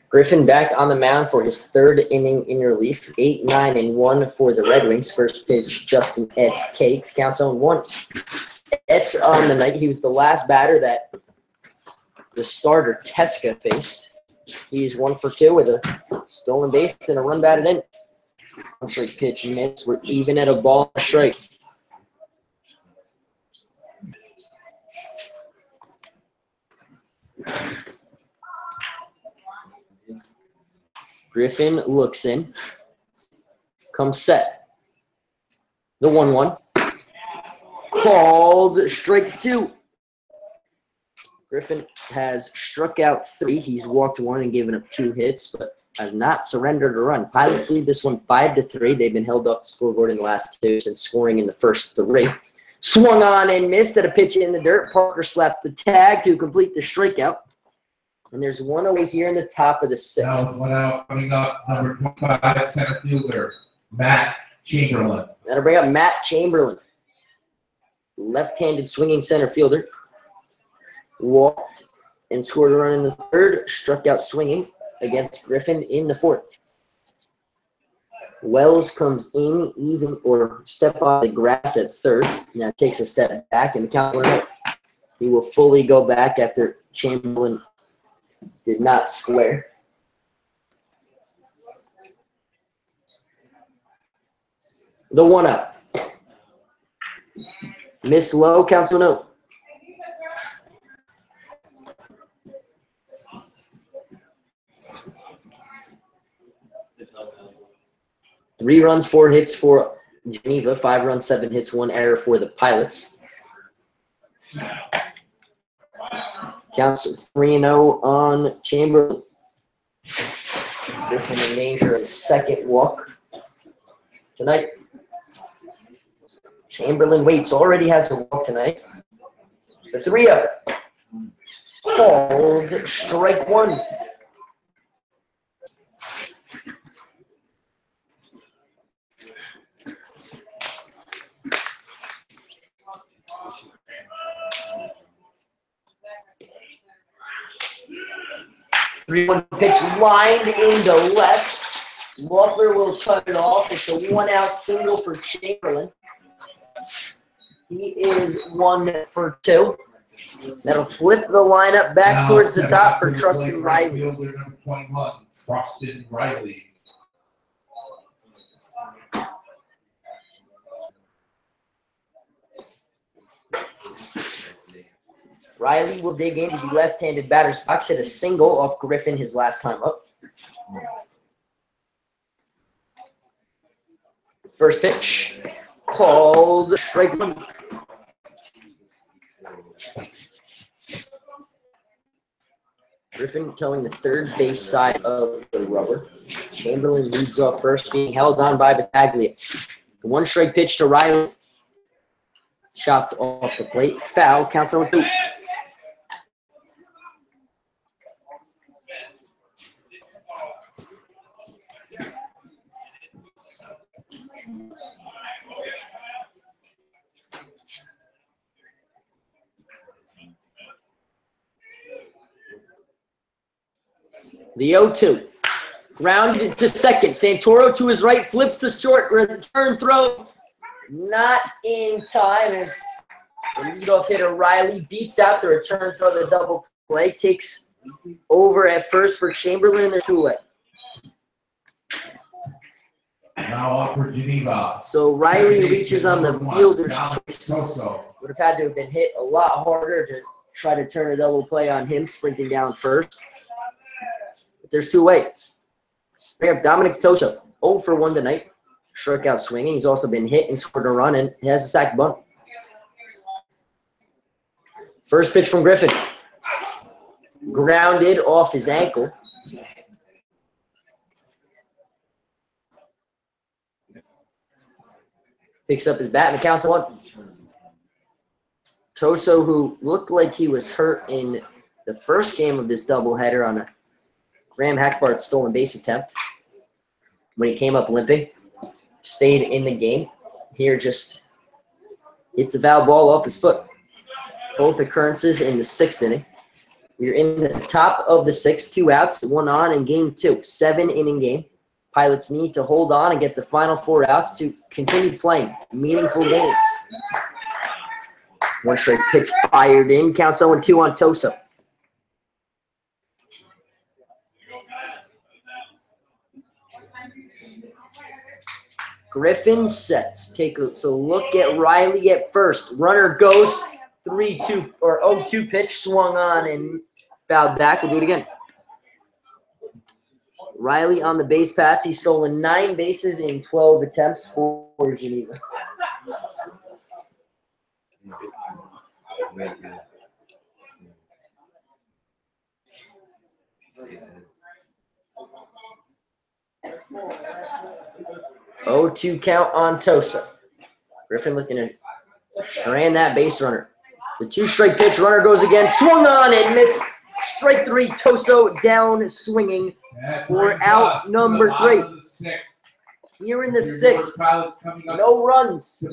Griffin back on the mound for his 3rd inning in relief. 8, 9, and 1 for the Red Wings. First pitch, Justin Etz takes, counts 0-1. Etz on the night, he was the last batter that the starter Teska faced. He's 1 for 2 with a stolen base and a run batted in. One straight pitch missed. We're even at a ball strike. Griffin looks in. Comes set. The 1-1. Called strike 2. Griffin has struck out 3. He's walked 1 and given up 2 hits, but has not surrendered a run. Pilots lead this one 5-3. They've been held off the scoreboard in the last 2 since scoring in the first 3. Swung on and missed at a pitch in the dirt. Parker slaps the tag to complete the strikeout. And there's one away here in the top of the 6th. Now one out coming up, number 25, center fielder, Matt Chamberlain. That'll bring up Matt Chamberlain. Left-handed swinging center fielder. Walked and scored a run in the 3rd. Struck out swinging against Griffin in the 4th. Wells comes in even or step on the grass at 3rd. Now takes a step back and the count went up. He will fully go back after Chamberlain did not square. The 1-0. Miss low, counts 1-0. Three runs, 4 hits for Geneva. 5 runs, 7 hits, 1 error for the Pilots. Counts 3-0 on Chamberlain. Griffin in danger of his 2nd walk tonight. Chamberlain waits, already has a walk tonight. The 3-0. Called strike 1. Three-one pitch lined into left. Loeffler will cut it off. It's a 1-out single for Chamberlain. He is 1 for 2. That'll flip the lineup back Now towards the top for to the Trustin plate, Riley. Fielder number 21, Trustin Riley. Riley will dig into the left-handed batter's box, hit a single off Griffin his last time up. First pitch, called strike 1. Griffin towing the 3rd base side of the rubber. Chamberlain leads off first, being held on by Battaglia. The 1-strike pitch to Riley. Chopped off the plate. Foul, counts 0-2. The 0-2. Grounded to second. Santoro to his right. Flips the short. Return throw. Not in time as the leadoff hitter Riley beats out the return throw. The double play takes over at first for Chamberlain. And they're 2 away. Now up for Geneva. So Riley reaches on the fielder's choice. Toso. Would have had to have been hit a lot harder to try to turn a double play on him, sprinting down first. But there's 2 away. Bring up Dominic Toso, 0 for 1 tonight. Struck out swinging. He's also been hit and scored a run and has a sac bunt. First pitch from Griffin. Grounded off his ankle. Picks up his bat and the count's 1. Toso, who looked like he was hurt in the first game of this doubleheader on a Graham Hackbart stolen base attempt, when he came up limping, stayed in the game. Here just hits a foul ball off his foot. Both occurrences in the 6th inning. We're in the top of the 6th, 2 outs, 1 on in game 2, 7-inning game. Pilots need to hold on and get the final 4 outs to continue playing meaningful games. 1 straight pitch fired in, counts 0-2 on Toso. Griffin sets. Take a look at Riley at first. Runner goes 3-2 or 0-2 pitch swung on and Fouled back. We'll do it again. Riley on the base pass. He's stolen 9 bases in 12 attempts for Geneva. Oh, 2 count on Tosa. Griffin looking to strand that base runner. The 2-strike pitch. Runner goes again. Swung on and missed. Strike 3. Toso down swinging for out number 3. Here in the 6th, no runs,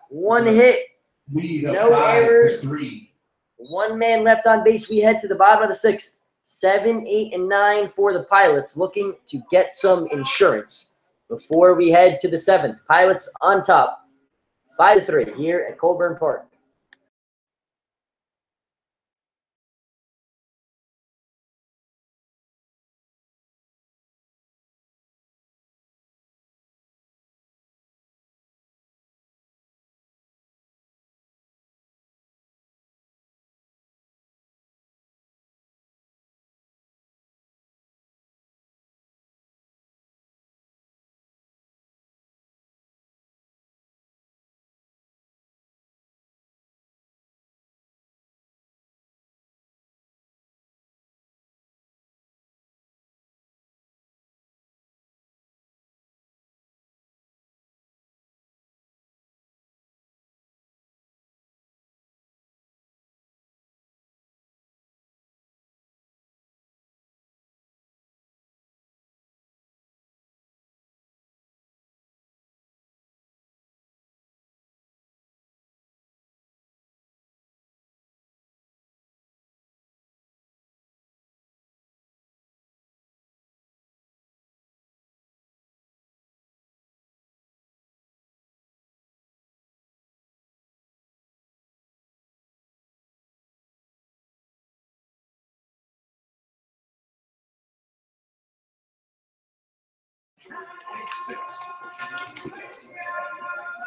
1 hit, no errors, 1 man left on base. We head to the bottom of the 6th. 7, 8, and 9 for the Pilots, looking to get some insurance before we head to the 7th. Pilots on top, 5-3 here at Colburn Park.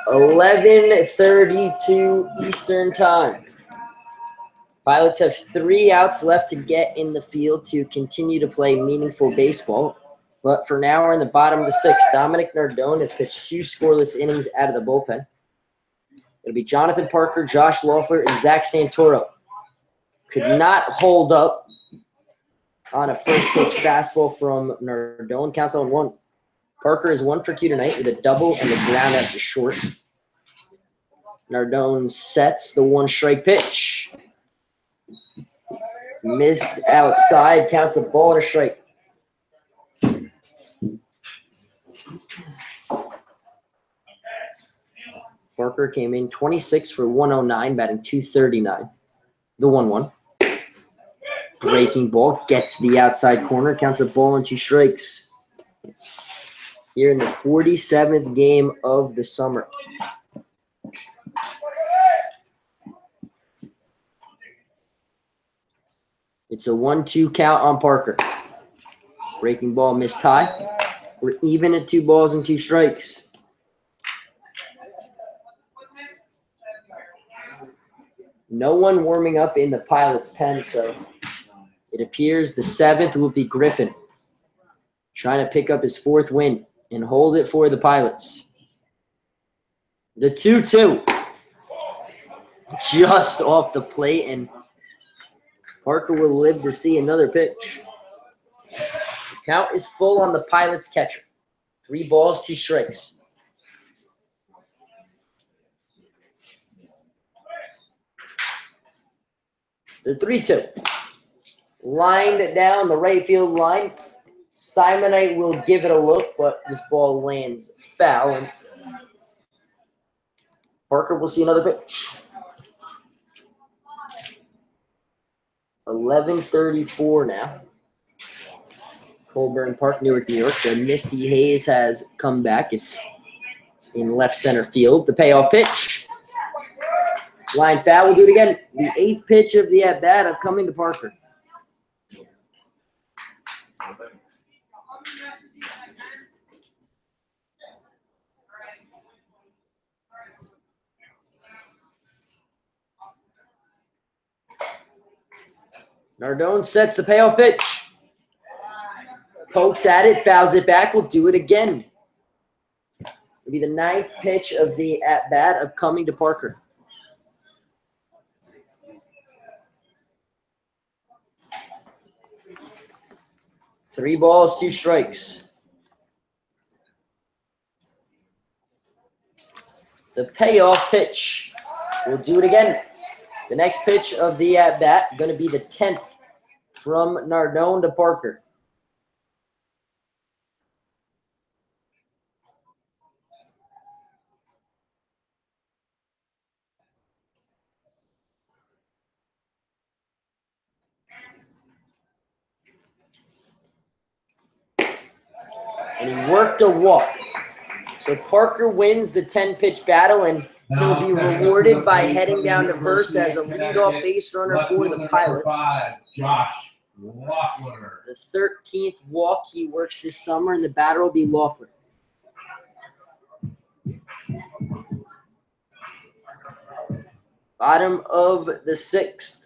$11:32 Eastern Time. Pilots have 3 outs left to get in the field to continue to play meaningful baseball. But for now, we're in the bottom of the 6th. Dominic Nardone has pitched 2 scoreless innings out of the bullpen. It'll be Jonathan Parker, Josh Loeffler, and Zach Santoro. Could not hold up on a first pitch fastball from Nardone. Counts on 1. Parker is 1 for 2 tonight with a double and the ground out to short. Nardone sets the 1-strike pitch. Missed outside. Counts a ball and a strike. Parker came in 26 for 109, batting .239. The 1-1. Breaking ball gets the outside corner. Counts a ball and 2 strikes. Here in the 47th game of the summer. It's a 1-2 count on Parker. Breaking ball missed high. We're even at 2 balls and 2 strikes. No one warming up in the Pilots' pen, so it appears the 7th will be Griffin, trying to pick up his 4th win and hold it for the Pilots. The 2-2. Just off the plate, and Parker will live to see another pitch. The count is full on the Pilots' catcher. 3 balls, 2 strikes. The 3-2. Lined down the right field line. Simonite will give it a look, but this ball lands foul. And Parker will see another pitch. 11:34 now. Colburn Park, Newark, New York. The Misty Haze has come back. It's in left center field. The payoff pitch. Line foul. We'll do it again. The 8th pitch of the at-bat of coming to Parker. Nardone sets the payoff pitch. Pokes at it, fouls it back. We'll do it again. It'll be the 9th pitch of the at-bat of coming to Parker. Three balls, 2 strikes. The payoff pitch. We'll do it again. The next pitch of the at-bat going to be the 10th from Nardone to Parker. And he worked a walk. So Parker wins the 10-pitch battle, and he'll be rewarded by heading down to first as a leadoff base runner for the Pilots. Josh Loeffler. The 13th walk he works this summer, and the batter will be Loeffler. Bottom of the 6th.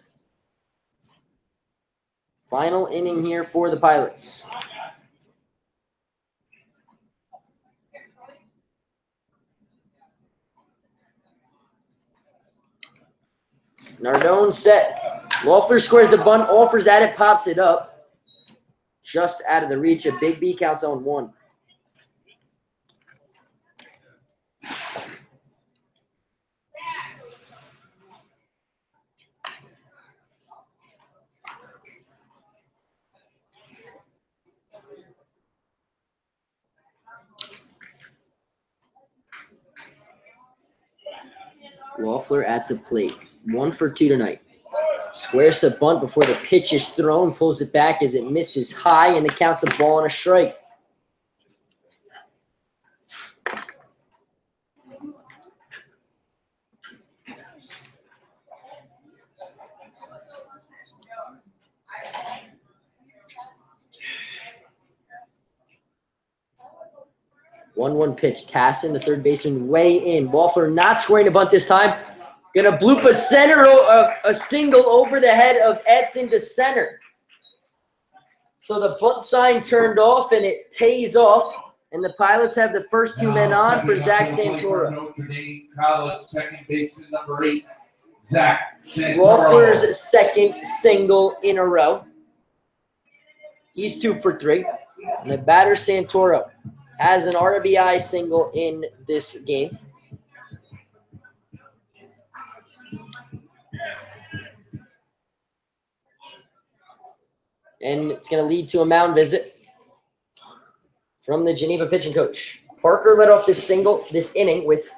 Final inning here for the Pilots. Nardone set. Loeffler squares the bunt, offers at it, pops it up. Just out of the reach of Big B, counts 0-1. Loeffler at the plate. 1 for 2 tonight. Squares the bunt before the pitch is thrown, pulls it back as it misses high, and it counts a ball and a strike. One pitch. Tassin, the third baseman, way in. Loeffler not squaring the bunt this time. Gonna bloop a center, a single over the head of Edson to center. So the bunt sign turned off, and it pays off. And the Pilots have the first 2 men on for Zach Santoro. Notre Dame College second baseman number 8, Zach Santoro. Loeffler's 2nd single in a row. He's 2 for 3. And the batter Santoro has an RBI single in this game. And it's going to lead to a mound visit from the Geneva pitching coach. Parker led off this inning with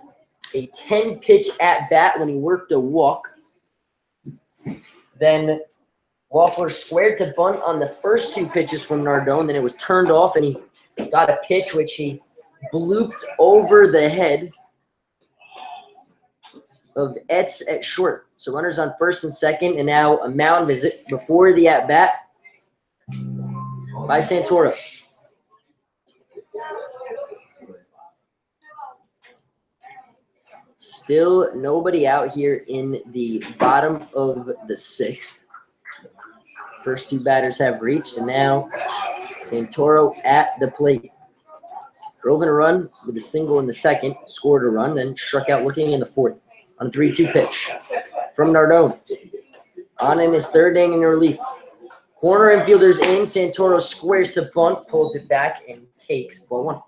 a 10-pitch at-bat when he worked a walk. Then Loeffler squared to bunt on the first 2 pitches from Nardone. Then it was turned off, and he got a pitch which he blooped over the head of Etz at short. So runners on first and second, and now a mound visit before the at-bat by Santoro. Still nobody out here in the bottom of the 6th. First 2 batters have reached, and now Santoro at the plate. Drove in a run with a single in the 2nd, scored a run, then struck out looking in the 4th on a 3-2 pitch from Nardone. On in his 3rd inning in relief. Corner infielders in. Santoro squares to bunt, pulls it back, and takes ball 1.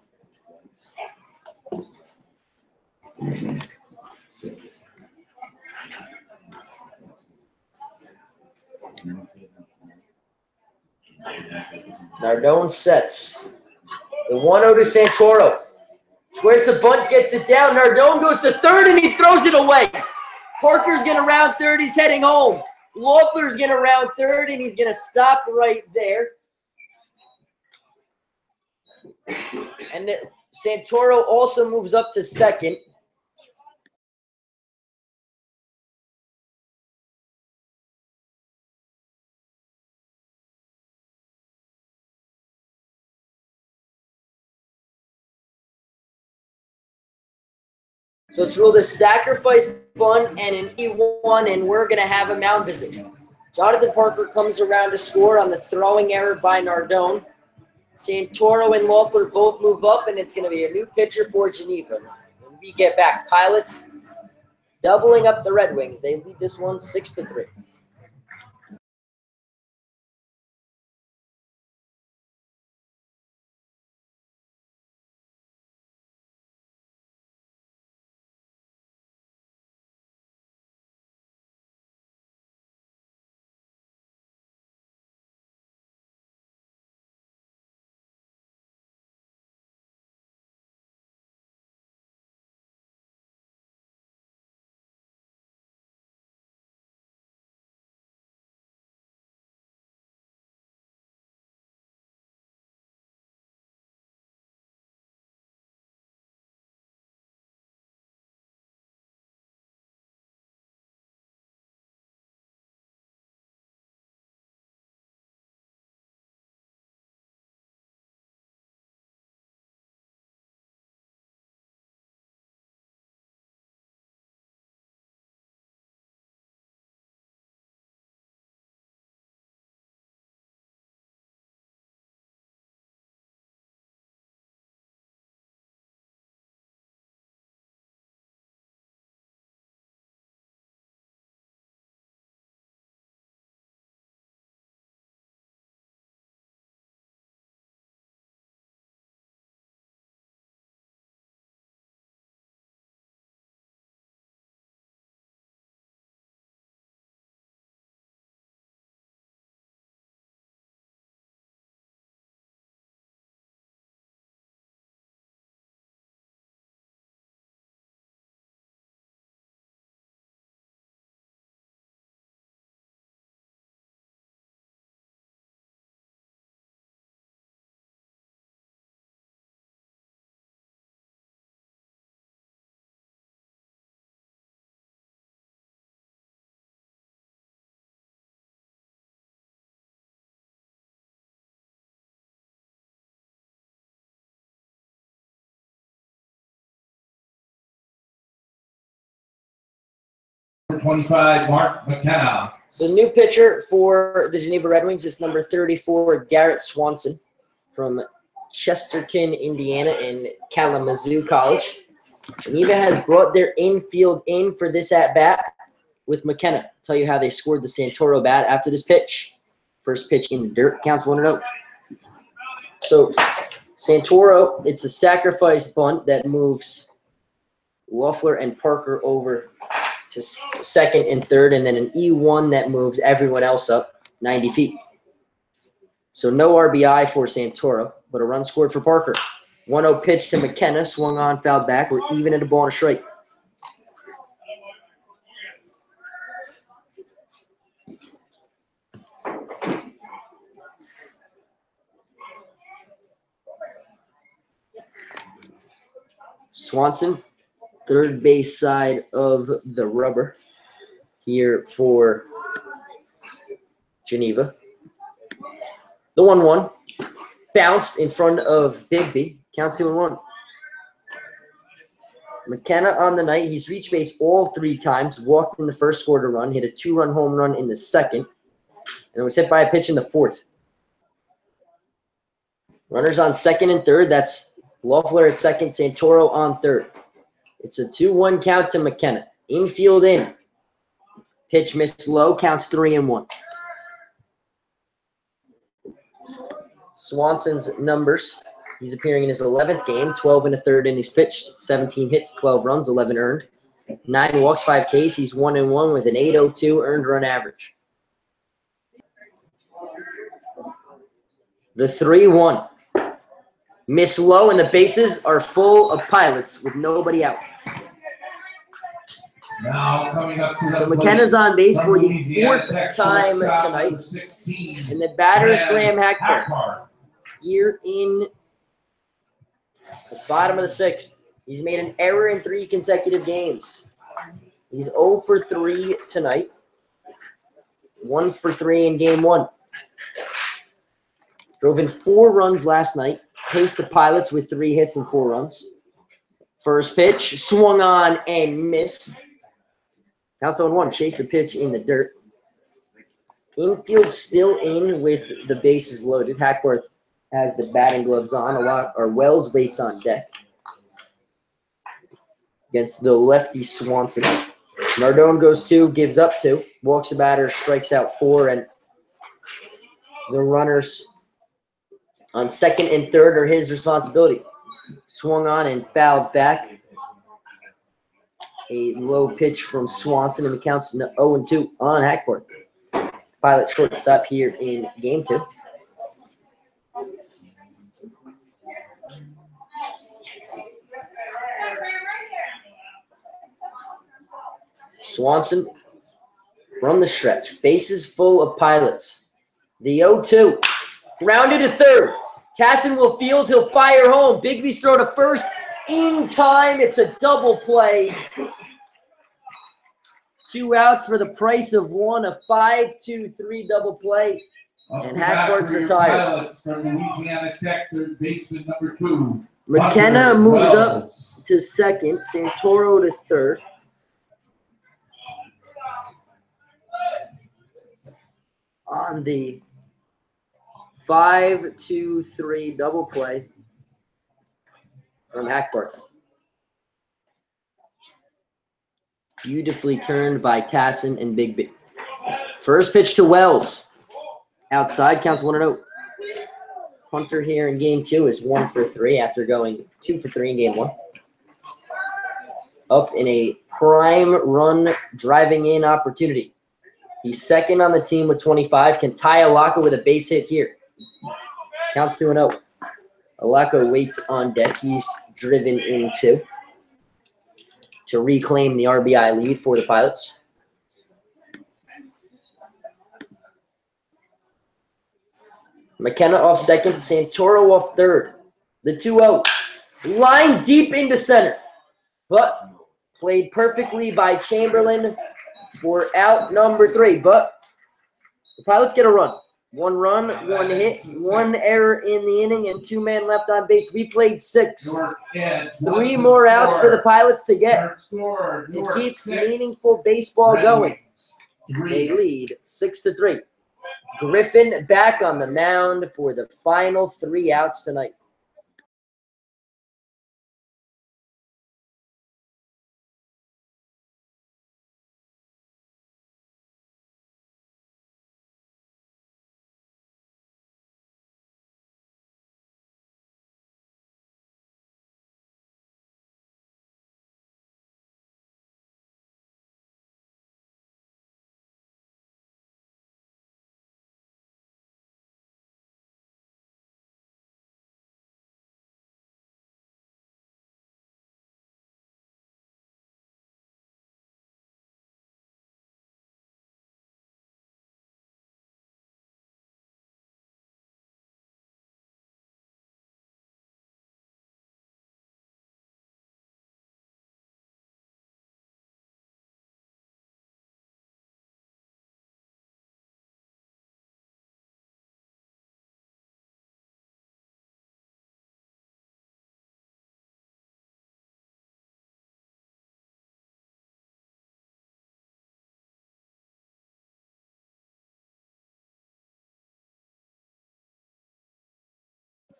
Nardone sets. The 1-0 to Santoro. Squares the bunt, gets it down. Nardone goes to 3rd, and he throws it away. Parker's going to round 3rd. He's heading home. Loeffler's going to round 3rd, and he's going to stop right there. And Santoro also moves up to 2nd. So it's ruled a sacrifice bunt and an E1, and we're going to have a mound visit. Jonathan Parker comes around to score on the throwing error by Nardone. Santoro and Loeffler both move up, and it's going to be a new pitcher for Geneva. When we get back, Pilots doubling up the Red Wings. They lead this one 6-3. Number 25, Mark McKenna. So the new pitcher for the Geneva Red Wings is number 34, Garrett Swanson from Chesterton, Indiana, and Kalamazoo College. Geneva has brought their infield in for this at-bat with McKenna. I'll tell you how they scored the Santoro bat after this pitch. First pitch in the dirt, counts 1-0. So Santoro, it's a sacrifice bunt that moves Loeffler and Parker over to second and third, and then an E1 that moves everyone else up 90 feet. So no RBI for Santoro, but a run scored for Parker. 1-0 pitch to McKenna, swung on, fouled back. We're even at a ball and a strike. Swanson, third base side of the rubber here for Geneva. The 1-1 bounced in front of Bigby. Counts 2-1. McKenna on the night, he's reached base all 3 times, walked in the first, scored a run, hit a 2-run home run in the second, and was hit by a pitch in the fourth. Runners on second and third. That's Loeffler at second, Santoro on third. It's a 2-1 count to McKenna. Infield in. Pitch missed low, counts 3-1. Swanson's numbers. He's appearing in his 11th game, 12 1/3 innings pitched, 17 hits, 12 runs, 11 earned, 9 walks, 5 Ks. He's 1-1 with an 8.02 earned run average. The 3-1. Miss low, and the bases are full of Pilots with nobody out. Now coming up to So McKenna's on base for the 4th time tonight. And the batter's Graham Hackworth. Here in the bottom of the 6th. He's made an error in 3 consecutive games. He's 0 for 3 tonight. 1 for 3 in game 1. Drove in 4 runs last night. Paced the Pilots with 3 hits and 4 runs. First pitch, swung on and missed. Counts 0-1. Chased the pitch in the dirt. Infield still in with the bases loaded. Hackworth has the batting gloves on. Wells waits on deck against the lefty Swanson. Nardone goes 2, gives up 2, walks the batter, strikes out 4, and the runners on second and third are his responsibility. Swung on and fouled back. A low pitch from Swanson, and the count's 0-2 on Hackworth. Pilot shortstop here in game 2. Swanson from the stretch. Bases full of Pilots. The 0-2. Grounded to third. Tassin will field. He'll fire home. Bigby's throw to first in time. It's a double play. 2 outs for the price of 1. A 5-2-3 double play. And Hackworth's retired. From Louisiana Tech, third baseman number 2. McKenna moves up to second. Santoro to third. On the 5-2-3 double play from Hackworth. Beautifully turned by Tassin and Bigby. First pitch to Wells. Outside, counts 1-0. Hunter here in game 2 is 1 for 3 after going 2 for 3 in game 1. Up in a prime run driving in opportunity. He's second on the team with 25. Can tie Alaka with a base hit here. Counts 2-0. Alaka waits on deck. He's driven in 2 to reclaim the RBI lead for the Pilots. McKenna off second. Santoro off third. The 2-0. Line deep into center. But played perfectly by Chamberlain for out number 3, but the Pilots get a run. 1 run, 1 hit, 1 error in the inning, and 2 men left on base. We played 6. 3 more outs for the Pilots to get to keep meaningful baseball going. They lead 6-3. Griffin back on the mound for the final 3 outs tonight.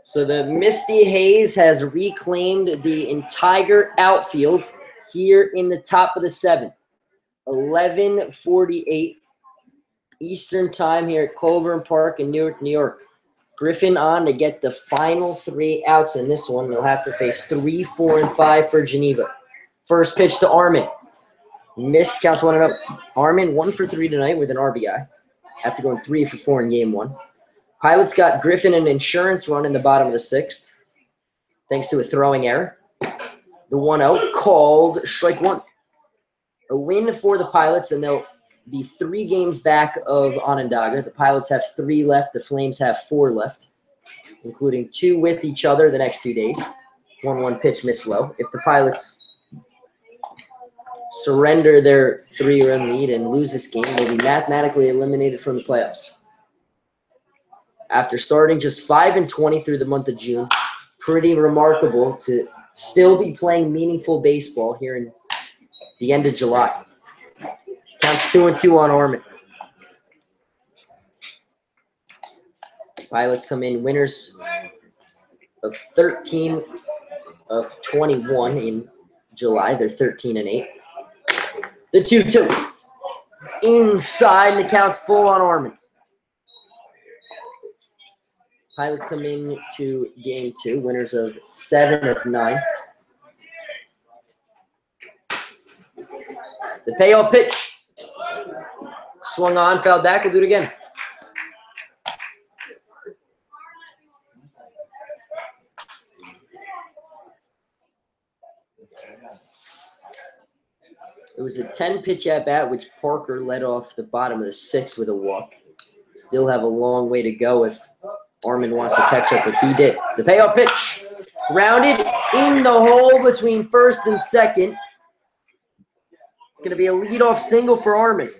So the Misty Haze has reclaimed the entire outfield here in the top of the 7th. 11:48 Eastern time here at Colburn Park in Newark, New York. Griffin on to get the final 3 outs in this one. They'll have to face 3, 4, and 5 for Geneva. First pitch to Armin. Missed, counts 1-0. Armin 1 for 3 tonight with an RBI after going 3 for 4 in game 1. Pilots got Griffin an insurance run in the bottom of the 6th, thanks to a throwing error. The 1-0 called strike 1. A win for the Pilots, and they'll be 3 games back of Onondaga. The Pilots have 3 left. The Flames have 4 left, including 2 with each other the next 2 days. 1-1 pitch missed low. If the Pilots surrender their 3-run lead and lose this game, they'll be mathematically eliminated from the playoffs. After starting just 5-20 through the month of June, pretty remarkable to still be playing meaningful baseball here in the end of July. Counts 2-2 on Armin. Pilots come in winners of 13 of 21 in July. They're 13-8. The 2-2. Inside, and the count's full on Armin. Pilots come in to game 2, winners of 7 of 9. The payoff pitch. Swung on, fouled back. We'll do it again. It was a 10-pitch at-bat, which Parker led off the bottom of the 6th with a walk. Still have a long way to go if Armin wants to catch up, but he did. The payoff pitch. Grounded in the hole between first and second. It's going to be a leadoff single for Armin.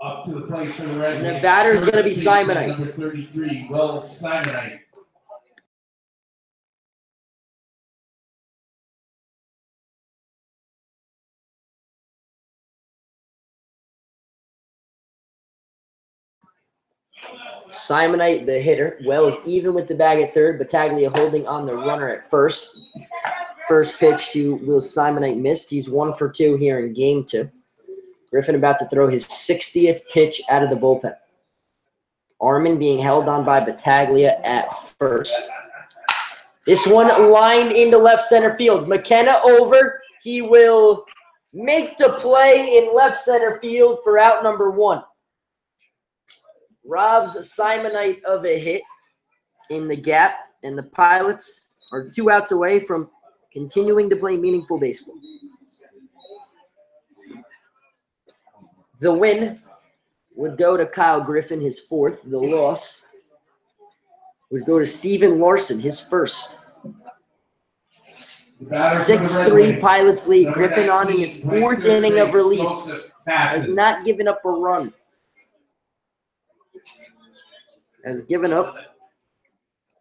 Up to the plate for the Red And the batter's going to be Simonite. Number 33, Will Simonite. Simonite, the hitter. Wells even with the bag at third. Battaglia holding on the runner at first. First pitch to Will Simonite missed. He's 1 for 2 here in game 2. Griffin about to throw his 60th pitch out of the bullpen. Armin being held on by Battaglia at first. This one lined into left center field. McKenna over. He will make the play in left center field for out number 1. Robs Simonite of a hit in the gap, and the Pilots are 2 outs away from continuing to play meaningful baseball. The win would go to Kyle Griffin, his 4th. The loss would go to Steven Larson, his 1st. 6-3 Pilots lead. Griffin on in his 4th inning of relief. Has not given up a run. Has given up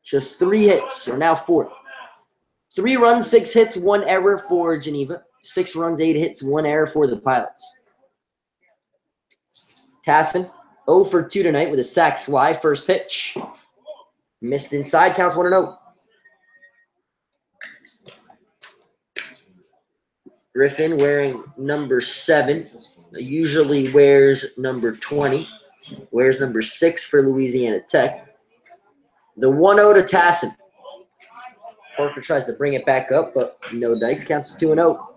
just 3 hits, or now 4. 3 runs, 6 hits, 1 error for Geneva. 6 runs, 8 hits, 1 error for the Pilots. Tassin, 0 for 2 tonight with a sac fly. First pitch. Missed inside, counts 1-0. Griffin wearing number 7. Usually wears number 20. Wears number 6 for Louisiana Tech. The 1-0 to Tassin. Parker tries to bring it back up, but no dice. Counts 2-0.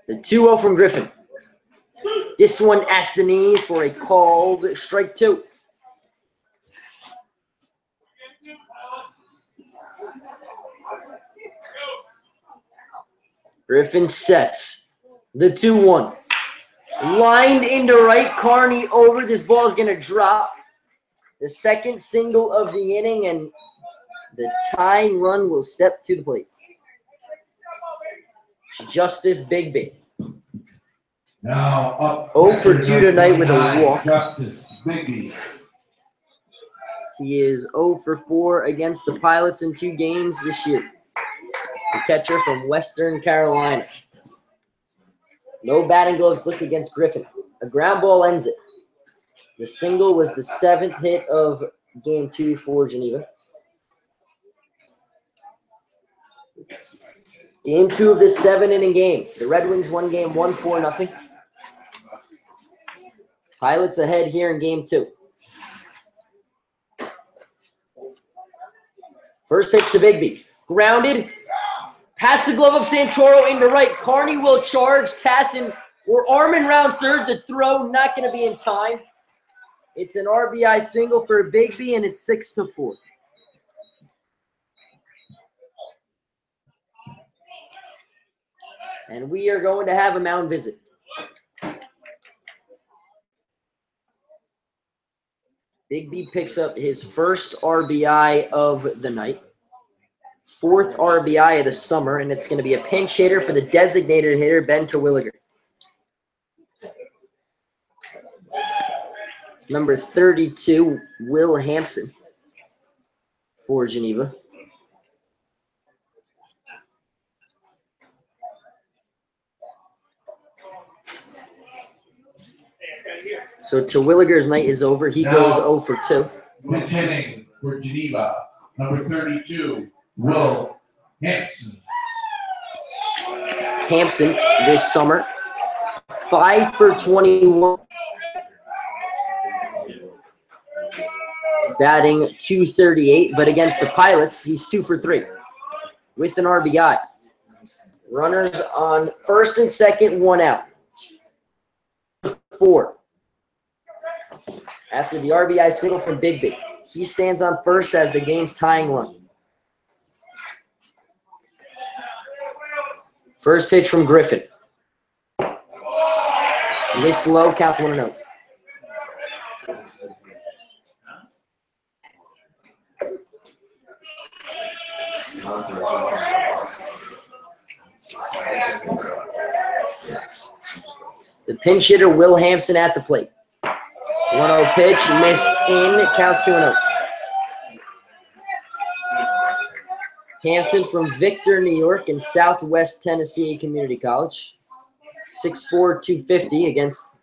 The 2-0 from Griffin. This one at the knees for a called strike 2. Griffin sets the 2-1. Lined into right, Carney over. This ball is going to drop. The 2nd single of the inning, and the tying run will step to the plate. Justice Bigby. Now up 0 for 2 tonight with a walk. Justice Bigby. He is 0 for 4 against the Pilots in 2 games this year. The catcher from Western Carolina. No batting gloves look against Griffin. A ground ball ends it. The single was the 7th hit of game 2 for Geneva. Game 2 of this 7-inning game. The Red Wings won game 1 4-0. Pilots ahead here in game 2. First pitch to Bigby. Grounded. Past the glove of Santoro into right. Carney will charge. Tassin or Armin rounds third. The throw not going to be in time. It's an RBI single for Bigby, and it's 6-4. And we are going to have a mound visit. Bigby picks up his 1st RBI of the night. 4th RBI of the summer, and it's going to be a pinch hitter for the designated hitter, Ben Terwilliger. It's number 32, Will Hampson for Geneva. So Terwilliger's night is over. He goes 0 for 2. Pitch hitting for Geneva, number 32, Will Hampson. Hampson this summer, 5 for 21. Batting .238, but against the Pilots, he's 2 for 3 with an RBI. Runners on first and second, 1 out. 4. After the RBI single from Big. He stands on first as the game's tying run. First pitch from Griffin. Missed low, counts 1-0. The pinch hitter, Will Hampson, at the plate. 1-0 pitch, missed in, counts 2-0. Hampson from Victor, New York, and Southwest Tennessee Community College. 6'4", 250 against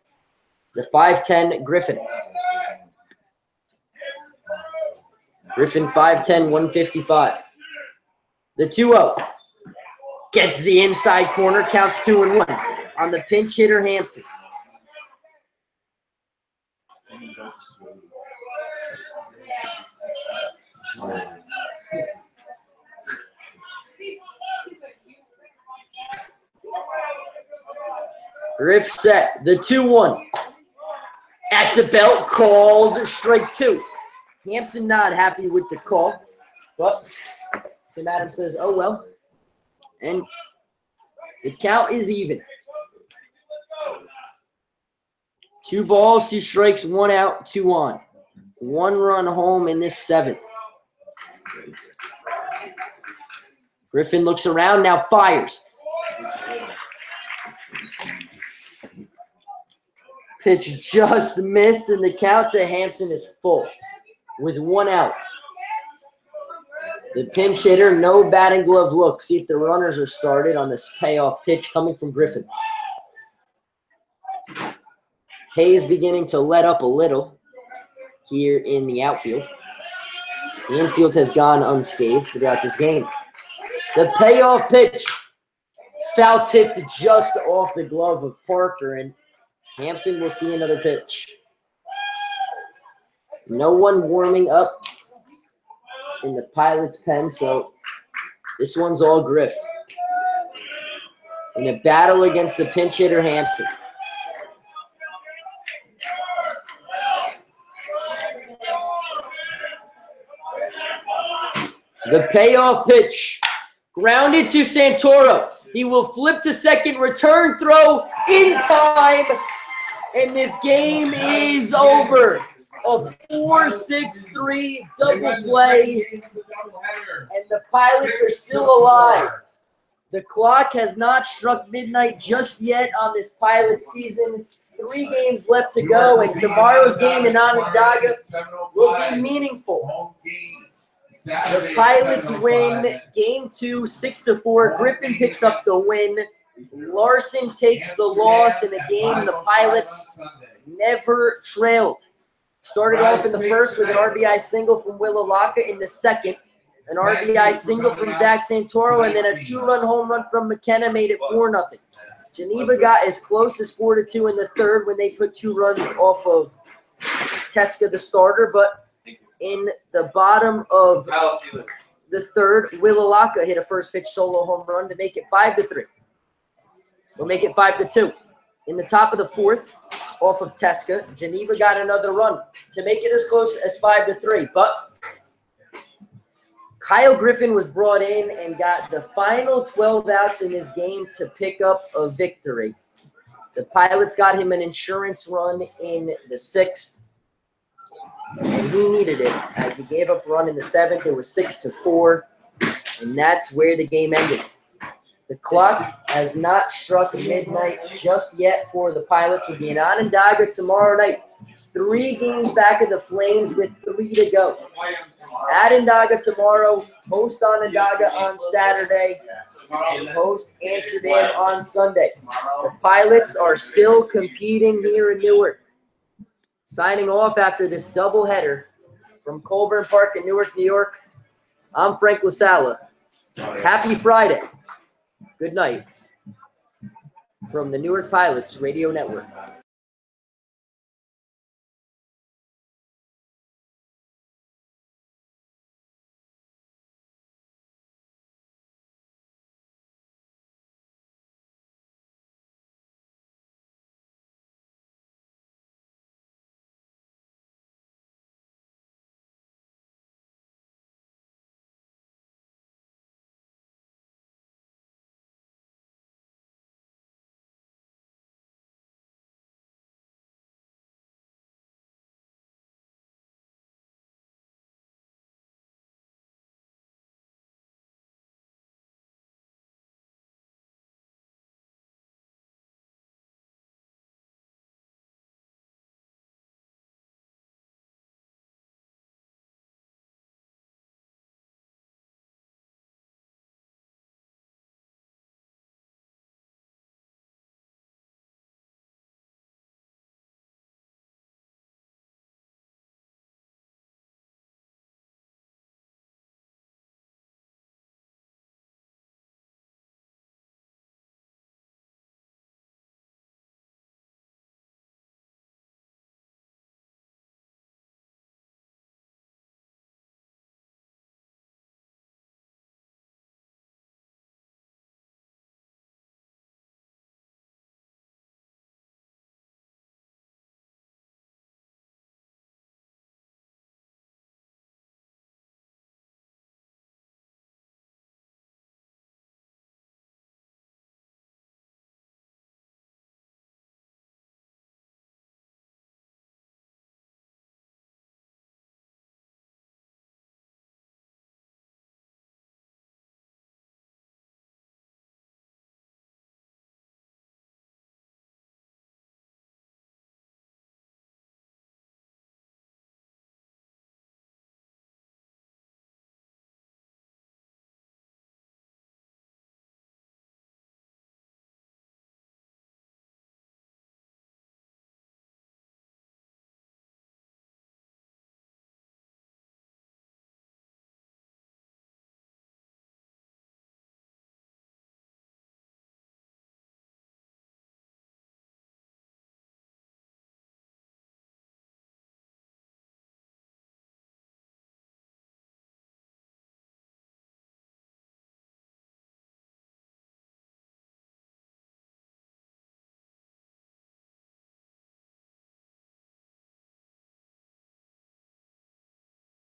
the 5'10" Griffin. Griffin 5'10", 155. The 2-0 gets the inside corner, counts 2-1 on the pinch hitter Hampson. Griff set, the 2-1. At the belt, called strike 2. Hampson not happy with the call, but Tim Adams says, oh well. And the count is even. 2 balls, 2 strikes, 1 out, 2 on. 1 run home in this 7th. Griffin looks around, now fires. Pitch just missed, and the count to Hampson is full with 1 out. The pinch hitter, no batting glove look. See if the runners are started on this payoff pitch coming from Griffin. Hayes beginning to let up a little here in the outfield. The infield has gone unscathed throughout this game. The payoff pitch, foul tipped just off the glove of Parker, and Hampson will see another pitch. No one warming up in the Pilots' pen, so this one's all Griff. In a battle against the pinch hitter Hampson. The payoff pitch, grounded to Santoro. He will flip to second, return throw in time, and this game is over. A 4-6-3 double play, and the Pilots are still alive. The clock has not struck midnight just yet on this Pilots season. 3 games left to go, and tomorrow's game in Onondaga will be meaningful. The Pilots win Game 2, 6-4. Griffin picks up the win. Larson takes the loss in a game the Pilots never trailed. Started off in the first with an RBI single from Willawaka. In the second, an RBI single from Zach Santoro, and then a 2-run home run from McKenna made it 4-0. Geneva got as close as 4-2 in the third when they put 2 runs off of Teska, the starter, but in the bottom of the third, Willawaka hit a first pitch solo home run to make it 5-3. We'll make it 5-2. In the top of the fourth, off of Teska, Geneva got another run to make it as close as 5-3. But Kyle Griffin was brought in and got the final 12 outs in this game to pick up a victory. The Pilots got him an insurance run in the 6th, and he needed it as he gave up a run in the 7th. It was 6-4, and that's where the game ended. The clock has not struck midnight just yet for the Pilots. We'll be in Onondaga tomorrow night, 3 games back of the Flames with 3 to go. At Onondaga tomorrow, host Onondaga on Saturday, and host Amsterdam on Sunday. The Pilots are still competing here in Newark. Signing off after this doubleheader from Colburn Park in Newark, New York, I'm Frank LaSala. Happy Friday. Good night from the Newark Pilots Radio Network.